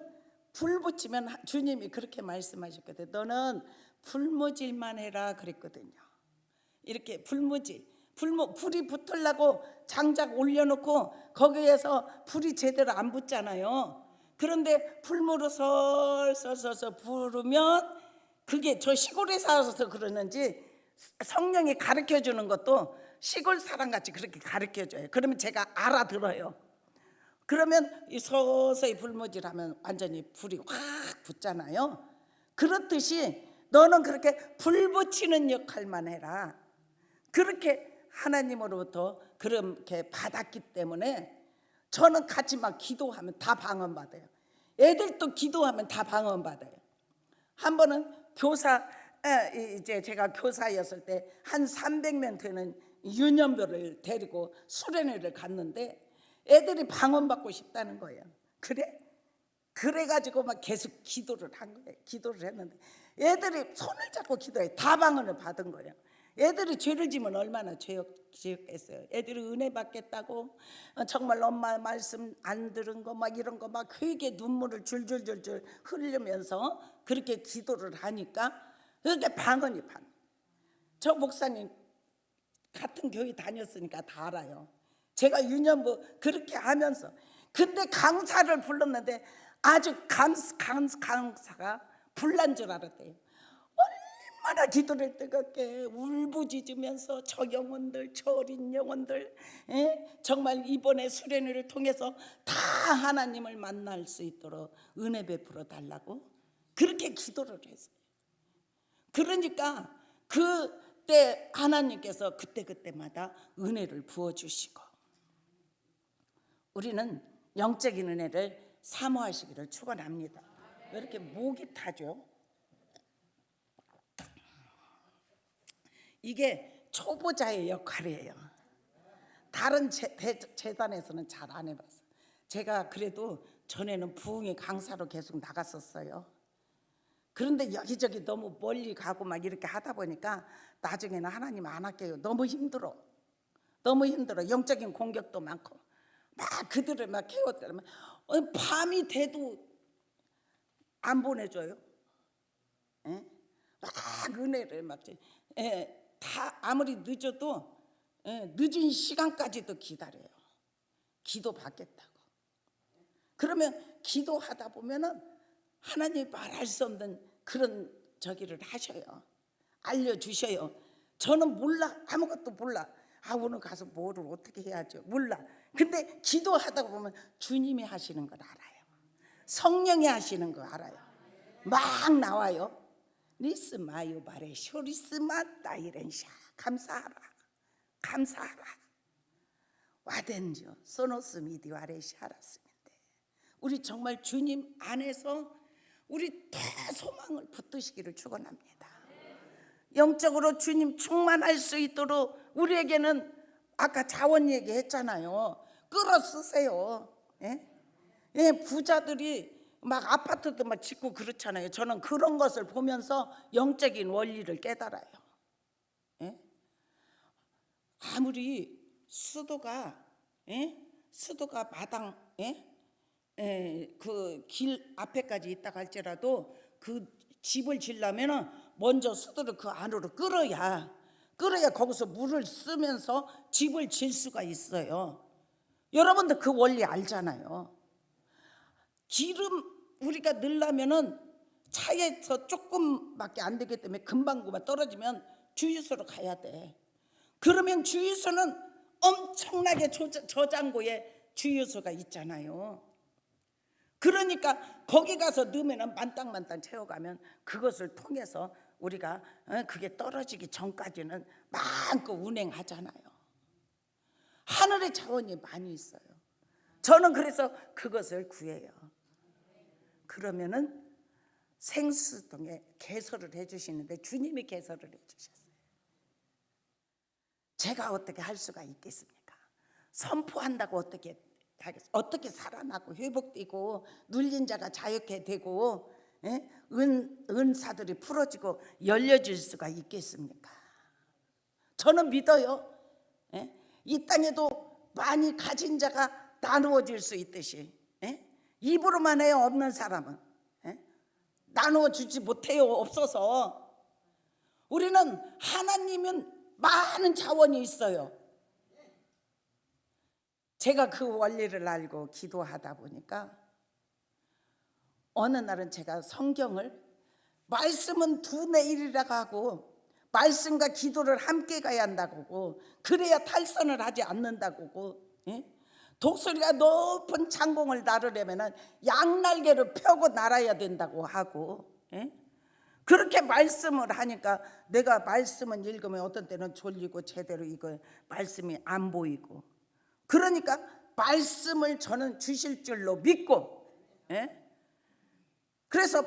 불 붙이면 주님이 그렇게 말씀하셨거든요. 너는 불무질만 해라 그랬거든요. 이렇게 불무질, 불이 붙으려고 장작 올려놓고 거기에서 불이 제대로 안 붙잖아요. 그런데 불무로 설설설설 부르면, 그게 저 시골에 살아서 그러는지 성령이 가르쳐 주는 것도 시골 사람같이 그렇게 가르쳐줘요. 그러면 제가 알아들어요. 그러면 이 서서히 불모질하면 완전히 불이 확 붙잖아요. 그렇듯이 너는 그렇게 불 붙이는 역할만 해라. 그렇게 하나님으로부터 그렇게 받았기 때문에 저는 같이 막 기도하면 다 방언받아요. 애들도 기도하면 다 방언받아요. 한 번은 교사, 이제 제가 교사였을 때 한 300명 되는 유년별을 데리고 수련회를 갔는데 애들이 방언받고 싶다는 거예요. 그래가지고 막 계속 기도를 한 거예요. 기도를 했는데 애들이 손을 잡고 기도해. 다 방언을 받은 거예요. 애들이 죄를 지면 얼마나 지었겠어요. 애들이 은혜 받겠다고 정말 엄마 말씀 안 들은 거 막 이런 거 막 회개 눈물을 줄줄줄줄 흘리면서 그렇게 기도를 하니까 그게 방언이 반. 저 목사님 같은 교회 다녔으니까 다 알아요. 제가 유년부 그렇게 하면서 근데 강사를 불렀는데 아주 강사가 불난 줄 알았대요. 얼마나 기도를 뜨겁게 울부짖으면서 저 영혼들, 저 어린 영혼들, 정말 이번에 수련회를 통해서 다 하나님을 만날 수 있도록 은혜 베풀어 달라고 그렇게 기도를 했어요. 그러니까 그때 하나님께서 그때마다 은혜를 부어주시고 우리는 영적인 은혜를 사모하시기를 축원합니다. 왜 이렇게 목이 타죠? 이게 초보자의 역할이에요. 다른 재단에서는 잘 안 해봤어요. 제가 그래도 전에는 부흥의 강사로 계속 나갔었어요. 그런데 여기저기 너무 멀리 가고 막 이렇게 하다 보니까 나중에는 하나님 안 할게요. 너무 힘들어. 영적인 공격도 많고 막 그들을 막 깨웠더라면 밤이 돼도 안 보내줘요. 막 은혜를 막 다 아무리 늦어도 늦은 시간까지도 기다려요. 기도 받겠다고. 그러면 기도하다 보면은 하나님이 말할 수 없는 그런 저기를 하셔요. 알려주셔요. 저는 몰라. 아무것도 몰라. 오늘 가서 뭐를 어떻게 해야죠? 몰라. 근데 기도하다 보면 주님이 하시는 걸 알아요. 성령이 하시는 거 알아요. 막 나와요. 리스 마요 바레 쇼리스마 다이렌샤 감사하라 와덴죠 소노스 미디와레샤라스인데 우리 정말 주님 안에서 우리 더 소망을 붙드시기를 축원합니다. 영적으로 주님 충만할 수 있도록 우리에게는 아까 자원 얘기했잖아요. 끌어 쓰세요. 부자들이 막 아파트도 막 짓고 그렇잖아요. 저는 그런 것을 보면서 영적인 원리를 깨달아요. 아무리 수도가 마당 그 길 앞에까지 있다고 할지라도 그 집을 지려면은 먼저 수도를 그 안으로 끌어야 거기서 물을 쓰면서 집을 질 수가 있어요. 여러분들 그 원리 알잖아요. 기름 우리가 넣으려면은 차에서 조금밖에 안 되기 때문에 금방 떨어지면 주유소로 가야 돼. 그러면 주유소는 엄청나게 저장고에 주유소가 있잖아요. 그러니까 거기 가서 넣으면 만땅 채워가면 그것을 통해서 우리가 그게 떨어지기 전까지는 마음껏 운행하잖아요. 하늘의 자원이 많이 있어요. 저는 그래서 그것을 구해요. 그러면은 생수통에 개설을 해주시는데 주님이 개설을 해주셨어요. 제가 어떻게 할 수가 있겠습니까? 선포한다고 어떻게 살아나고 회복되고 눌린 자가 자유케 되고 은사들이 풀어지고 열려질 수가 있겠습니까? 저는 믿어요. 이 땅에도 많이 가진 자가 나누어질 수 있듯이 입으로만 해요. 없는 사람은 나누어 주지 못해요. 없어서. 우리는 하나님은 많은 자원이 있어요. 제가 그 원리를 알고 기도하다 보니까 어느 날은 제가 성경을 말씀은 두뇌 1이라고 하고 말씀과 기도를 함께 가야 한다고, 그래야 탈선을 하지 않는다고. 예? 독수리가 높은 창공을 나르려면 양날개를 펴고 날아야 된다고 하고. 예? 그렇게 말씀을 하니까 내가 말씀을 읽으면 어떤 때는 졸리고 제대로 이거 말씀이 안 보이고, 그러니까 말씀을 저는 주실 줄로 믿고, 예? 그래서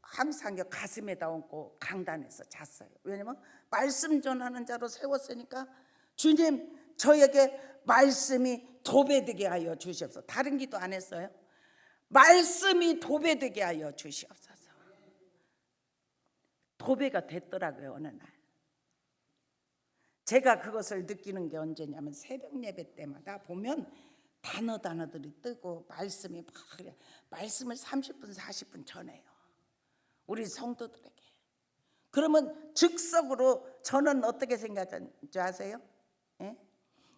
항상 가슴에다 얹고 강단에서 잤어요. 왜냐면 말씀 전하는 자로 세웠으니까 주님 저에게 말씀이 도배되게 하여 주시옵소서. 다른 기도 안 했어요. 말씀이 도배되게 하여 주시옵소서. 도배가 됐더라고요. 어느 날 제가 그것을 느끼는 게 언제냐면 새벽 예배 때마다 보면 단어들이 뜨고 말씀이 막 그래. 말씀을 30분 40분 전해요, 우리 성도들에게. 그러면 즉석으로 저는 어떻게 생각하는지 아세요? 예?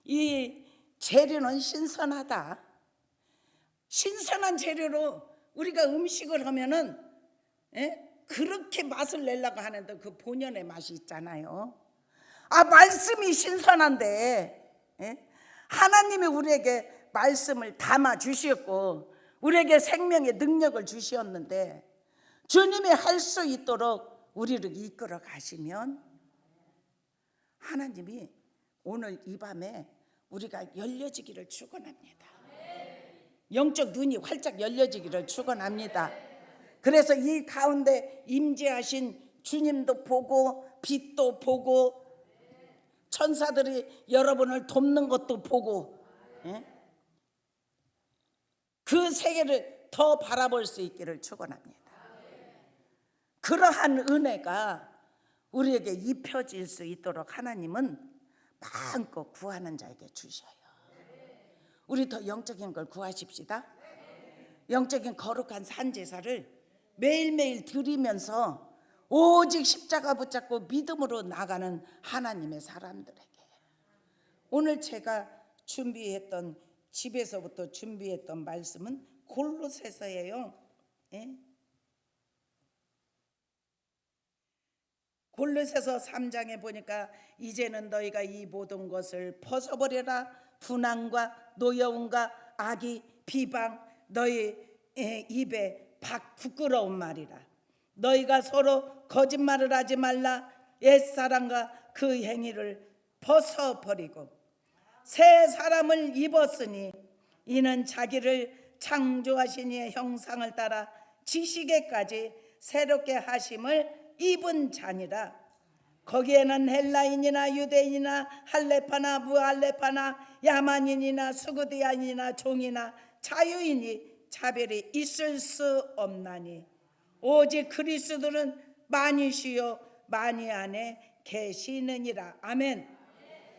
이 재료는 신선하다. 신선한 재료로 우리가 음식을 하면은, 예? 그렇게 맛을 내려고 하는데 그 본연의 맛이 있잖아요. 말씀이 신선한데, 예? 하나님이 우리에게 말씀을 담아 주셨고 우리에게 생명의 능력을 주셨는데 주님이 할 수 있도록 우리를 이끌어 가시면 하나님이 오늘 이 밤에 우리가 열려지기를 축원합니다. 영적 눈이 활짝 열려지기를 축원합니다. 그래서 이 가운데 임재하신 주님도 보고 빛도 보고 천사들이 여러분을 돕는 것도 보고, 예? 그 세계를 더 바라볼 수 있기를 축원합니다. 그러한 은혜가 우리에게 입혀질 수 있도록 하나님은 마음껏 구하는 자에게 주셔요. 우리 더 영적인 걸 구하십시다. 영적인 거룩한 산제사를 매일매일 드리면서 오직 십자가 붙잡고 믿음으로 나가는 하나님의 사람들에게, 오늘 제가 준비했던, 집에서부터 준비했던 말씀은 골로새서예요. 예? 골로새서 3장에 보니까 이제는 너희가 이 모든 것을 벗어버려라. 분한과 노여움과 악의 비방 너희 입에 부끄러운 말이라. 너희가 서로 거짓말을 하지 말라. 옛사람과 그 행위를 벗어버리고 새 사람을 입었으니 이는 자기를 창조하신 이의 형상을 따라 지식에까지 새롭게 하심을 입은 자니라. 거기에는 헬라인이나 유대인이나 할레파나 무할레파나 야만인이나 수구디안이나 종이나 자유인이 차별이 있을 수 없나니 오직 그리스도는 만이시요 만이 안에 계시느니라. 아멘.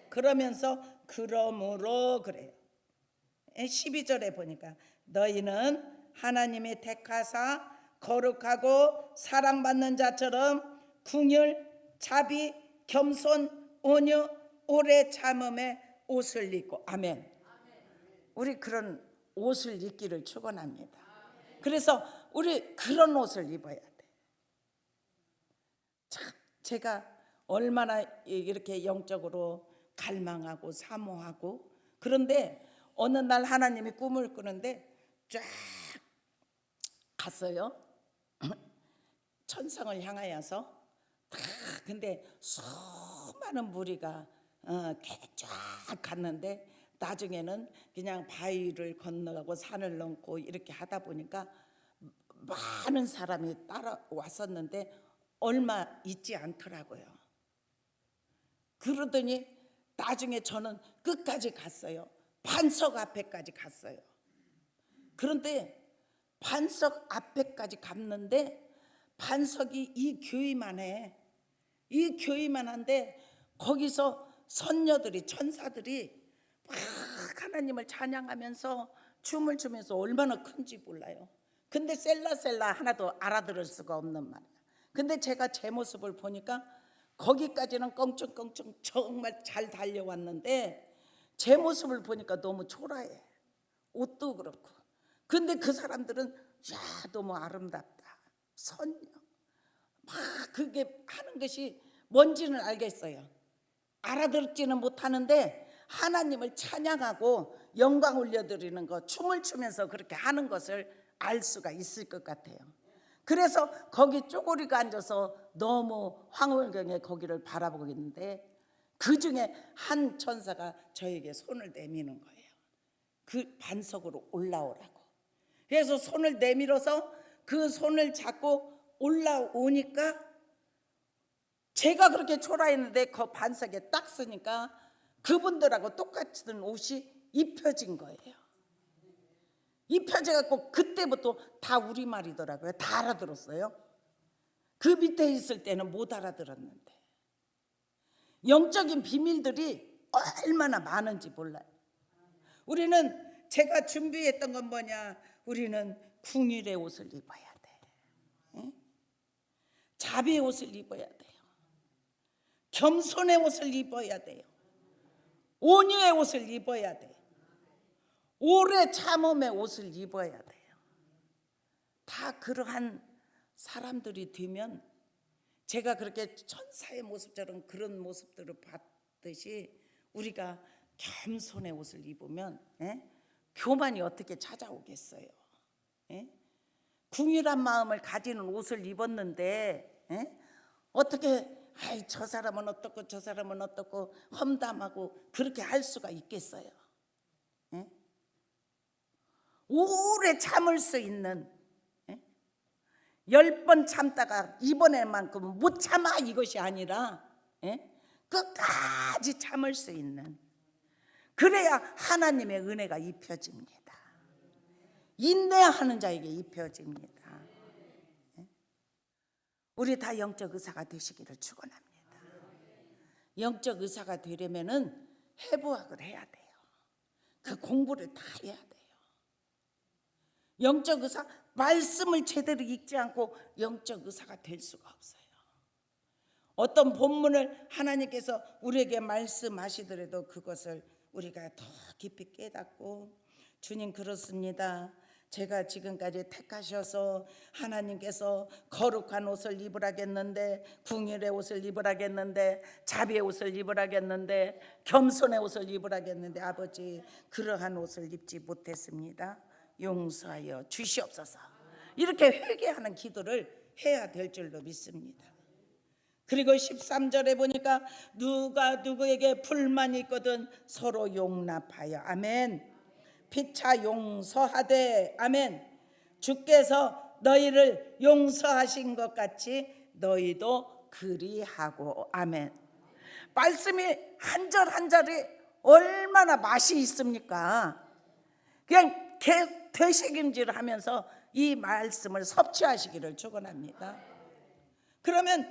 그러면서 그러므로 그래요. 12절에 보니까 너희는 하나님의 택하사 거룩하고 사랑받는 자처럼 긍휼, 자비, 겸손, 온유, 오래 참음의 옷을 입고. 아멘. 우리 그런 옷을 입기를 축원합니다. 그래서 우리 그런 옷을 입어야 돼. 참 제가 얼마나 이렇게 영적으로 갈망하고 사모하고, 그런데 어느 날 하나님이 꿈을 꾸는데 쫙 갔어요. 천성을 향하여서 다. 근데 수많은 무리가 쫙 갔는데 나중에는 그냥 바위를 건너가고 산을 넘고 이렇게 하다 보니까 많은 사람이 따라왔었는데 얼마 있지 않더라고요. 그러더니 나중에 저는 끝까지 갔어요. 반석 앞에까지 갔어요. 그런데 반석 앞에까지 갔는데 반석이 이 교회만 해. 이 교회만 한데 거기서 선녀들이, 천사들이 막 하나님을 찬양하면서 춤을 추면서 얼마나 큰지 몰라요. 근데 셀라셀라 하나도 알아들을 수가 없는 말이야. 근데 제가 제 모습을 보니까 거기까지는 껑충껑충 정말 잘 달려왔는데 제 모습을 보니까 너무 초라해. 옷도 그렇고. 근데 그 사람들은 야 너무 아름답다. 선녀. 막 그게 하는 것이 뭔지는 알겠어요. 알아듣지는 못하는데 하나님을 찬양하고 영광 올려드리는 것, 춤을 추면서 그렇게 하는 것을 알 수가 있을 것 같아요. 그래서 거기 쪼그리고 앉아서 너무 황홀경에 거기를 바라보고 있는데 그 중에 한 천사가 저에게 손을 내미는 거예요. 그 반석으로 올라오라고. 그래서 손을 내밀어서 그 손을 잡고 올라오니까 제가 그렇게 초라했는데 그 반석에 딱 서니까 그분들하고 똑같은 옷이 입혀진 거예요. 입혀져갖고 그때부터 다 우리말이더라고요. 다 알아들었어요. 그 밑에 있을 때는 못 알아들었는데 영적인 비밀들이 얼마나 많은지 몰라요. 우리는 제가 준비했던 건 뭐냐, 우리는 궁일의 옷을 입어야 돼. 응? 자비의 옷을 입어야 돼요. 겸손의 옷을 입어야 돼요. 온유의 옷을 입어야 돼요. 오래 참음의 옷을 입어야 돼요. 다 그러한 사람들이 되면 제가 그렇게 천사의 모습처럼 그런 모습들을 봤듯이 우리가 겸손의 옷을 입으면 교만이 어떻게 찾아오겠어요? 궁휼한 마음을 가지는 옷을 입었는데 어떻게 저 사람은 어떻고 저 사람은 어떻고 험담하고 그렇게 할 수가 있겠어요? 오래 참을 수 있는 10번 참다가 이번에만큼은 못 참아 이것이 아니라 끝까지 참을 수 있는, 그래야 하나님의 은혜가 입혀집니다. 인내하는 자에게 입혀집니다. 우리 다 영적 의사가 되시기를 축원합니다. 영적 의사가 되려면은 해부학을 해야 돼요. 그 공부를 다 해야 돼요. 영적 의사, 말씀을 제대로 읽지 않고 영적 의사가 될 수가 없어요. 어떤 본문을 하나님께서 우리에게 말씀하시더라도 그것을 우리가 더 깊이 깨닫고, 주님 그렇습니다. 제가 지금까지 택하셔서 하나님께서 거룩한 옷을 입으라겠는데, 궁일의 옷을 입으라겠는데, 자비의 옷을 입으라겠는데, 겸손의 옷을 입으라겠는데 아버지 그러한 옷을 입지 못했습니다. 용서하여 주시옵소서. 이렇게 회개하는 기도를 해야 될 줄로 믿습니다. 그리고 13절에 보니까 누가 누구에게 불만이 있거든 서로 용납하여, 아멘. 피차 용서하되, 아멘. 주께서 너희를 용서하신 것 같이 너희도 그리하고, 아멘. 말씀이 한 절 한 절이 얼마나 맛이 있습니까? 그냥 되새김질을 하면서 이 말씀을 섭취하시기를 축원합니다. 그러면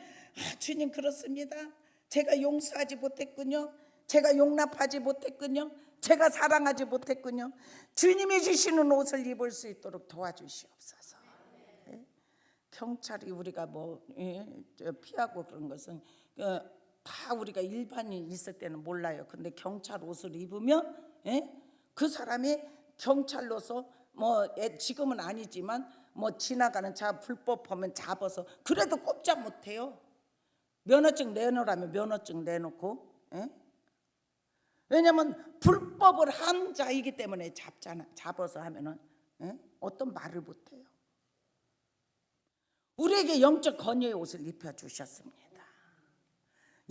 주님 그렇습니다. 제가 용서하지 못했군요. 제가 용납하지 못했군요. 제가 사랑하지 못했군요. 주님이 주시는 옷을 입을 수 있도록 도와주시옵소서. 경찰이 우리가 피하고 그런 것은 다 우리가 일반인 있을 때는 몰라요. 근데 경찰 옷을 입으면 그 사람이 경찰로서 지금은 아니지만 지나가는 차 불법하면 잡아서 그래도 꼼짝 못해요. 면허증 내놓으라면 면허증 내놓고, 왜냐하면 불법을 한 자이기 때문에 잡아서 하면은 어떤 말을 못해요. 우리에게 영적 권위의 옷을 입혀주셨습니다.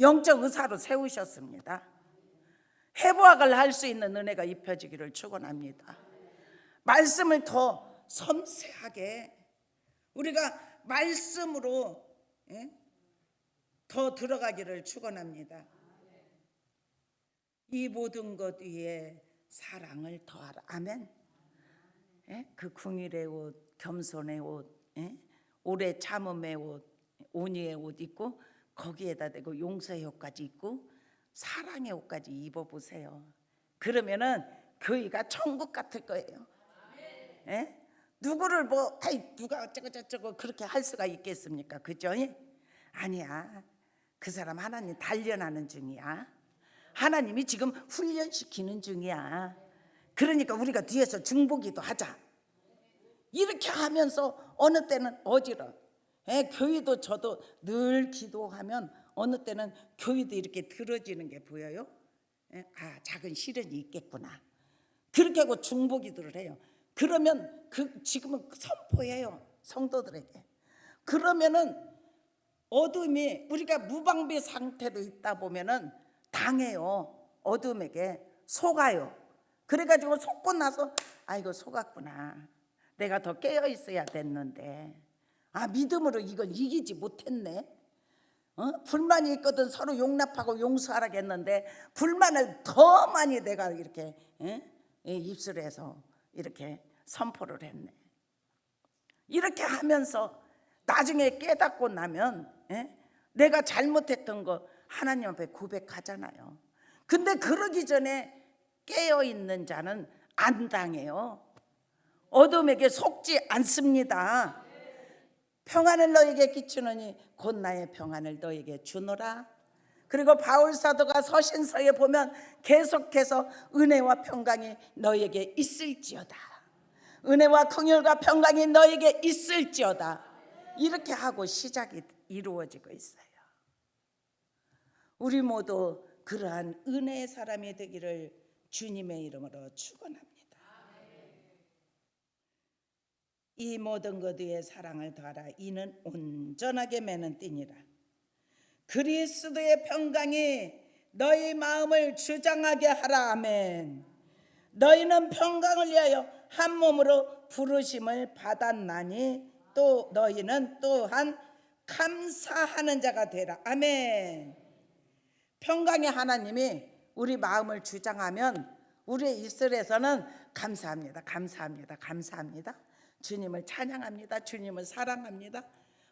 영적 의사로 세우셨습니다. 해부학을 할 수 있는 은혜가 입혀지기를 축원합니다. 말씀을 더 섬세하게 우리가 말씀으로 더 들어가기를 축원합니다. 이 모든 것 위에 사랑을 더하라, 아멘. 그 궁일의 옷, 겸손의 옷, 오래 참음의 옷, 온유의 옷 입고 거기에다 대고 용서의 옷까지 입고 사랑의 옷까지 입어보세요. 그러면은 교회가 천국 같을 거예요. 누구를 누가 어쩌고 저쩌고 그렇게 할 수가 있겠습니까? 그죠? 아니야. 그 사람 하나님 단련하는 중이야. 하나님이 지금 훈련시키는 중이야. 그러니까 우리가 뒤에서 중보기도 하자. 이렇게 하면서 어느 때는 어지러. 교회도 저도 늘 기도하면 어느 때는 교회도 이렇게 들어지는 게 보여요. 예? 아, 작은 시련이 있겠구나. 그렇게 하고 중보기도를 해요. 그러면 지금은 선포해요, 성도들에게. 그러면은 어둠이, 우리가 무방비 상태로 있다 보면은 당해요. 어둠에게 속아요. 그래가지고 속고 나서 아이고 속았구나, 내가 더 깨어 있어야 됐는데, 아, 믿음으로 이걸 이기지 못했네. 불만이 있거든 서로 용납하고 용서하라고 했는데 불만을 더 많이 내가 이렇게 입술에서 이렇게 선포를 했네. 이렇게 하면서 나중에 깨닫고 나면 내가 잘못했던 거 하나님 앞에 고백하잖아요. 근데 그러기 전에 깨어있는 자는 안 당해요. 어둠에게 속지 않습니다. 평안을 너에게 끼치노니 곧 나의 평안을 너에게 주노라. 그리고 바울 사도가 서신서에 보면 계속해서 은혜와 평강이 너에게 있을지어다, 은혜와 긍휼과 평강이 너에게 있을지어다, 이렇게 하고 시작이 이루어지고 있어요. 우리 모두 그러한 은혜의 사람이 되기를 주님의 이름으로 축원합니다. 이 모든 것 위에 사랑을 더하라. 이는 온전하게 매는 띠니라. 그리스도의 평강이 너희 마음을 주장하게 하라. 아멘. 너희는 평강을 위하여 한 몸으로 부르심을 받았나니 또 너희는 또한 감사하는 자가 되라. 아멘. 평강의 하나님이 우리 마음을 주장하면 우리의 입술에서는 감사합니다, 감사합니다, 감사합니다, 주님을 찬양합니다, 주님을 사랑합니다.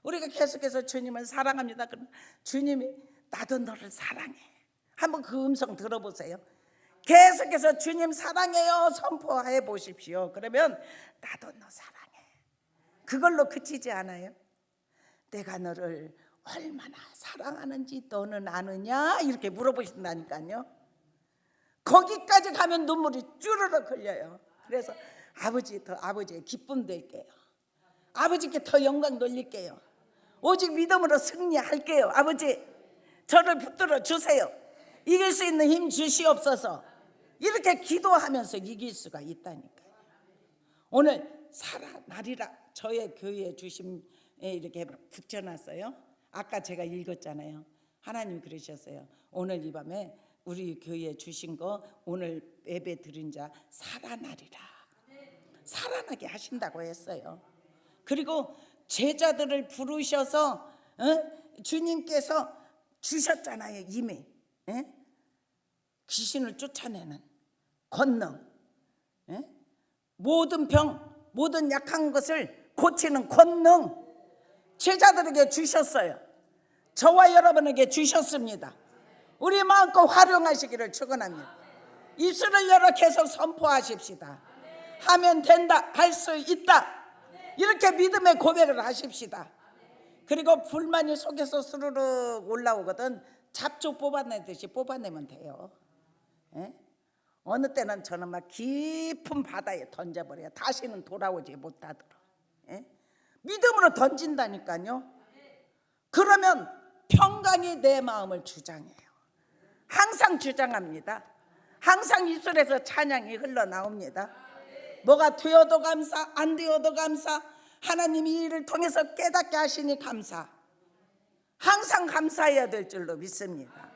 우리가 계속해서 주님을 사랑합니다. 그럼 주님이 나도 너를 사랑해. 한번 그 음성 들어보세요. 계속해서 주님 사랑해요 선포해 보십시오. 그러면 나도 너 사랑해. 그걸로 그치지 않아요. 내가 너를 얼마나 사랑하는지 너는 아느냐 이렇게 물어보신다니까요. 거기까지 가면 눈물이 쭈르륵 흘려요. 그래서 아버지, 더 아버지의 기쁨 될게요. 아버지께 더 영광 돌릴게요. 오직 믿음으로 승리할게요. 아버지, 저를 붙들어 주세요. 이길 수 있는 힘 주시옵소서. 이렇게 기도하면서 이길 수가 있다니까요. 오늘 살아나리라 저의 교회에 주심에 이렇게 붙여놨어요. 아까 제가 읽었잖아요. 하나님 그러셨어요. 오늘 이 밤에 우리 교회에 주신 거 오늘 예배 드린 자 살아나리라, 살아나게 하신다고 했어요. 그리고 제자들을 부르셔서 주님께서 주셨잖아요. 이미 귀신을 쫓아내는 권능, 모든 병, 모든 약한 것을 고치는 권능 제자들에게 주셨어요. 저와 여러분에게 주셨습니다. 우리 마음껏 활용하시기를 축원합니다. 입술을 열어 계속 선포하십시다. 하면 된다, 할 수 있다, 이렇게 믿음의 고백을 하십시다. 그리고 불만이 속에서 스르륵 올라오거든 잡초 뽑아내듯이 뽑아내면 돼요. 어느 때는 저는 막 깊은 바다에 던져버려요. 다시는 돌아오지 못하도록. 믿음으로 던진다니까요. 그러면 평강이 내 마음을 주장해요. 항상 주장합니다. 항상 입술에서 찬양이 흘러나옵니다. 뭐가 되어도 감사, 안 되어도 감사, 하나님이 이 일을 통해서 깨닫게 하시니 감사, 항상 감사해야 될 줄로 믿습니다.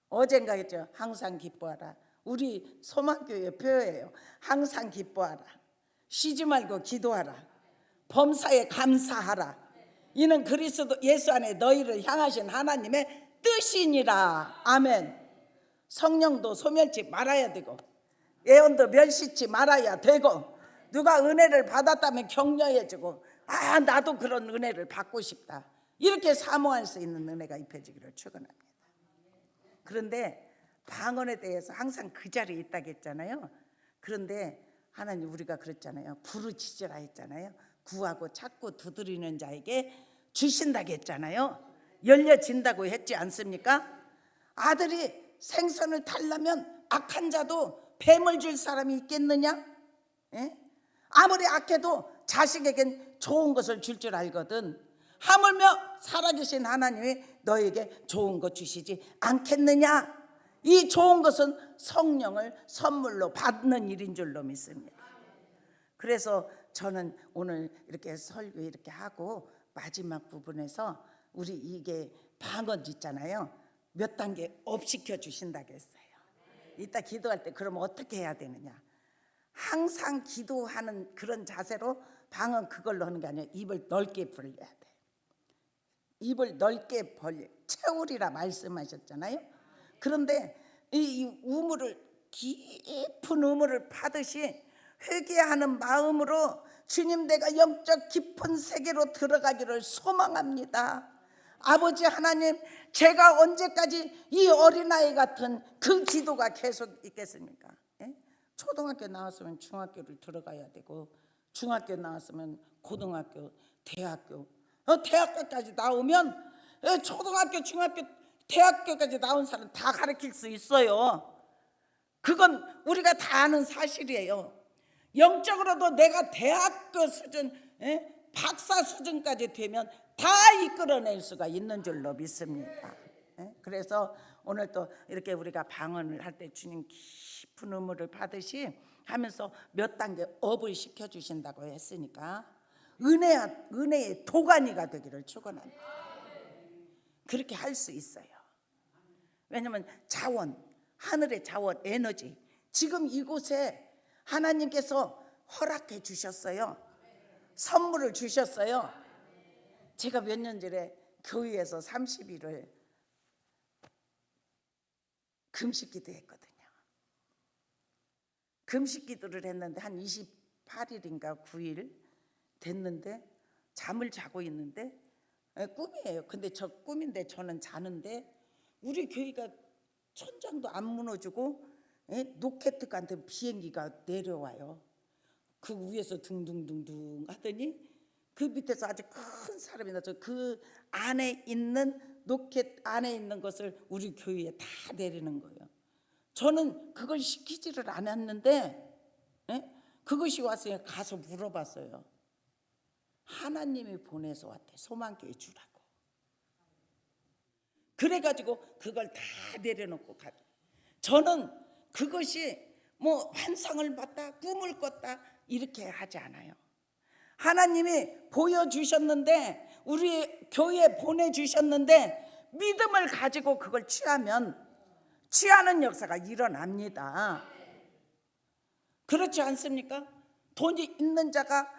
어젠가 했죠. 항상 기뻐하라. 우리 소망교회 표예요. 항상 기뻐하라, 쉬지 말고 기도하라, 범사에 감사하라. 이는 그리스도 예수 안에 너희를 향하신 하나님의 뜻이니라. 아멘. 성령도 소멸치 말아야 되고 예언도 멸시치 말아야 되고, 누가 은혜를 받았다면 격려해주고, 아 나도 그런 은혜를 받고 싶다, 이렇게 사모할 수 있는 은혜가 입혀지기를 축원합니다. 그런데 방언에 대해서 항상 그 자리에 있다고 했잖아요. 그런데 하나님 우리가 그랬잖아요. 부르짖으라 했잖아요. 구하고 찾고 두드리는 자에게 주신다고 했잖아요. 열려진다고 했지 않습니까? 아들이 생선을 달라면 악한 자도 뱀을 줄 사람이 있겠느냐? 아무리 악해도 자식에겐 좋은 것을 줄 줄 알거든. 하물며 살아계신 하나님이 너에게 좋은 것 주시지 않겠느냐? 이 좋은 것은 성령을 선물로 받는 일인 줄로 믿습니다. 그래서 저는 오늘 이렇게 설교 이렇게 하고 마지막 부분에서 우리 이게 방언 있잖아요. 몇 단계 업 시켜 주신다고 했어요. 이따 기도할 때 그러면 어떻게 해야 되느냐? 항상 기도하는 그런 자세로 방언 그걸로 하는 게 아니라 입을 넓게 벌려야 돼. 입을 넓게 벌려 채우리라 말씀하셨잖아요. 그런데 이 우물을 깊은 우물을 파듯이 회개하는 마음으로 주님 내가 영적 깊은 세계로 들어가기를 소망합니다. 아버지 하나님, 제가 언제까지 이 어린아이 같은 그 기도가 계속 있겠습니까? 예? 초등학교 나왔으면 중학교를 들어가야 되고, 중학교 나왔으면 고등학교, 대학교, 대학교까지 나오면 초등학교, 중학교, 대학교까지 나온 사람 다 가르칠 수 있어요. 그건 우리가 다 아는 사실이에요. 영적으로도 내가 대학교 수준, 박사 수준까지 되면 다 이끌어낼 수가 있는 줄로 믿습니다. 그래서 오늘 또 이렇게 우리가 방언을 할 때 주님 깊은 의무를 받으시 하면서 몇 단계 업을 시켜주신다고 했으니까 은혜의 도가니가 되기를 축원합니다. 그렇게 할 수 있어요. 왜냐하면 자원, 하늘의 자원, 에너지, 지금 이곳에 하나님께서 허락해 주셨어요. 선물을 주셨어요. 제가 몇 년 전에 교회에서 30일을 금식 기도했거든요. 금식 기도를 했는데 한 28일인가 9일 됐는데 잠을 자고 있는데 꿈이에요. 근데 저 꿈인데 저는 자는데 우리 교회가 천장도 안 무너지고 로켓 같은 비행기가 내려와요. 그 위에서 둥둥둥둥 하더니 그 밑에서 아주 큰 사람이 나서 그 안에 있는 로켓 안에 있는 것을 우리 교회에 다 내리는 거예요. 저는 그걸 시키지를 않았는데 그것이 와서 가서 물어봤어요. 하나님이 보내서 왔대. 소망교회 주라고. 그래가지고 그걸 다 내려놓고 가. 저는 그것이 뭐 환상을 봤다, 꿈을 꿨다 이렇게 하지 않아요. 하나님이 보여주셨는데 우리 교회에 보내주셨는데 믿음을 가지고 그걸 취하면 취하는 역사가 일어납니다. 그렇지 않습니까? 돈이 있는 자가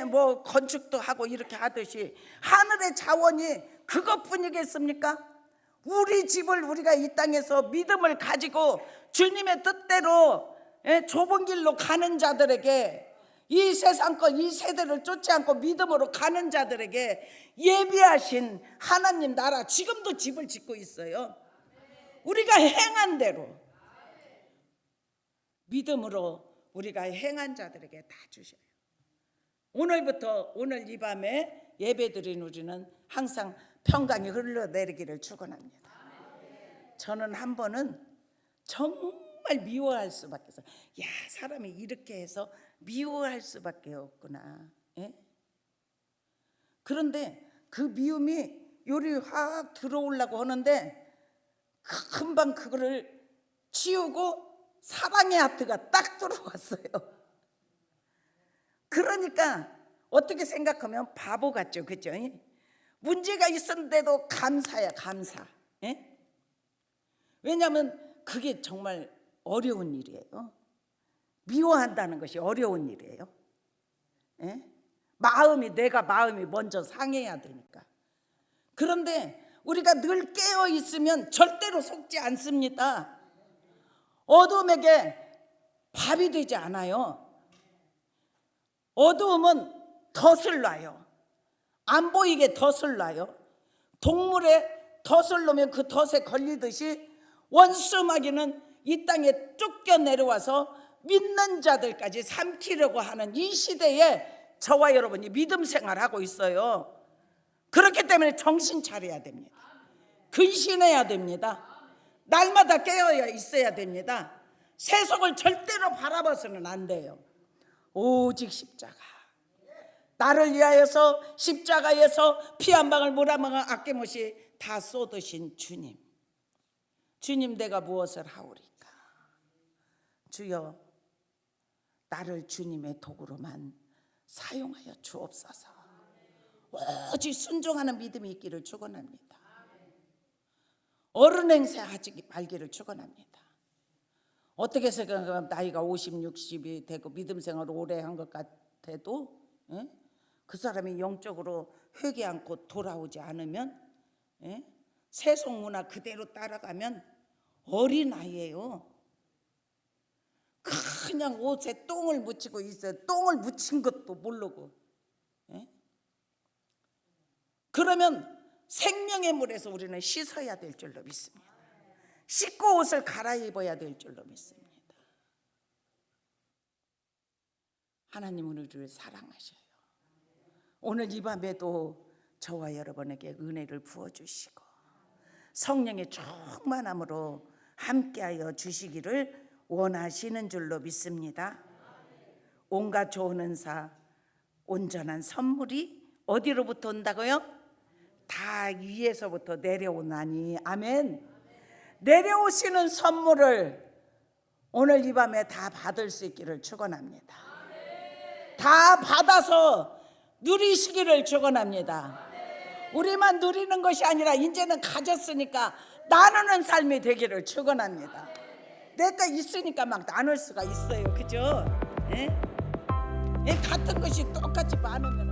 뭐 건축도 하고 이렇게 하듯이 하늘의 자원이 그것뿐이겠습니까? 우리 집을 우리가 이 땅에서 믿음을 가지고 주님의 뜻대로 좁은 길로 가는 자들에게, 이 세상권 이 세대를 쫓지 않고 믿음으로 가는 자들에게 예비하신 하나님 나라 지금도 집을 짓고 있어요. 우리가 행한 대로 믿음으로 우리가 행한 자들에게 다 주셔요. 오늘부터 오늘 이 밤에 예배드린 우리는 항상 평강이 흘러내리기를 축원합니다. 저는 한 번은 정말 미워할 수밖에 없어요. 야, 사람이 이렇게 해서 미워할 수밖에 없구나. 그런데 그 미움이 요리 확 들어오려고 하는데 금방 그거를 치우고 사랑의 하트가 딱 들어왔어요. 그러니까 어떻게 생각하면 바보 같죠, 그죠? 문제가 있었는데도 감사야, 감사. 왜냐하면 그게 정말 어려운 일이에요. 미워한다는 것이 어려운 일이에요. 내가 마음이 먼저 상해야 되니까. 그런데 우리가 늘 깨어 있으면 절대로 속지 않습니다. 어둠에게 밥이 되지 않아요. 어두움은 덫을 놔요. 안 보이게 덫을 놔요. 동물에 덫을 놓으면 그 덫에 걸리듯이 원수 마귀는 이 땅에 쫓겨 내려와서 믿는 자들까지 삼키려고 하는 이 시대에 저와 여러분이 믿음 생활하고 있어요. 그렇기 때문에 정신 차려야 됩니다. 근신해야 됩니다. 날마다 깨어야 있어야 됩니다. 세속을 절대로 바라봐서는 안 돼요. 오직 십자가, 나를 위하여서 십자가에서 피 한 방울 물 한 방울 아낌없이 다 쏟으신 주님, 주님 내가 무엇을 하오리까? 주여 나를 주님의 도구로만 사용하여 주옵소서. 오직 순종하는 믿음이 있기를 축원합니다. 어른 행세하지 말기를 축원합니다. 어떻게 생각하면 나이가 50, 60이 되고 믿음 생활을 오래 한 것 같아도 그 사람이 영적으로 회개 않고 돌아오지 않으면 세속 문화 그대로 따라가면 어린아이예요. 그냥 옷에 똥을 묻히고 있어요. 똥을 묻힌 것도 모르고. 그러면 생명의 물에서 우리는 씻어야 될 줄로 믿습니다. 씻고 옷을 갈아입어야 될 줄로 믿습니다. 하나님은 우리를 사랑하셔요. 오늘 이 밤에도 저와 여러분에게 은혜를 부어주시고 성령의 충만함으로 함께하여 주시기를 원하시는 줄로 믿습니다. 온갖 좋은 은사, 온전한 선물이 어디로부터 온다고요? 다 위에서부터 내려오나니. 아멘. 내려오시는 선물을 오늘 이 밤에 다 받을 수 있기를 축원합니다. 다 받아서 누리시기를 축원합니다. 우리만 누리는 것이 아니라 이제는 가졌으니까 나누는 삶이 되기를 축원합니다. 내가 있으니까 막 나눌 수가 있어요. 그죠? 같은 것이 똑같이 많으면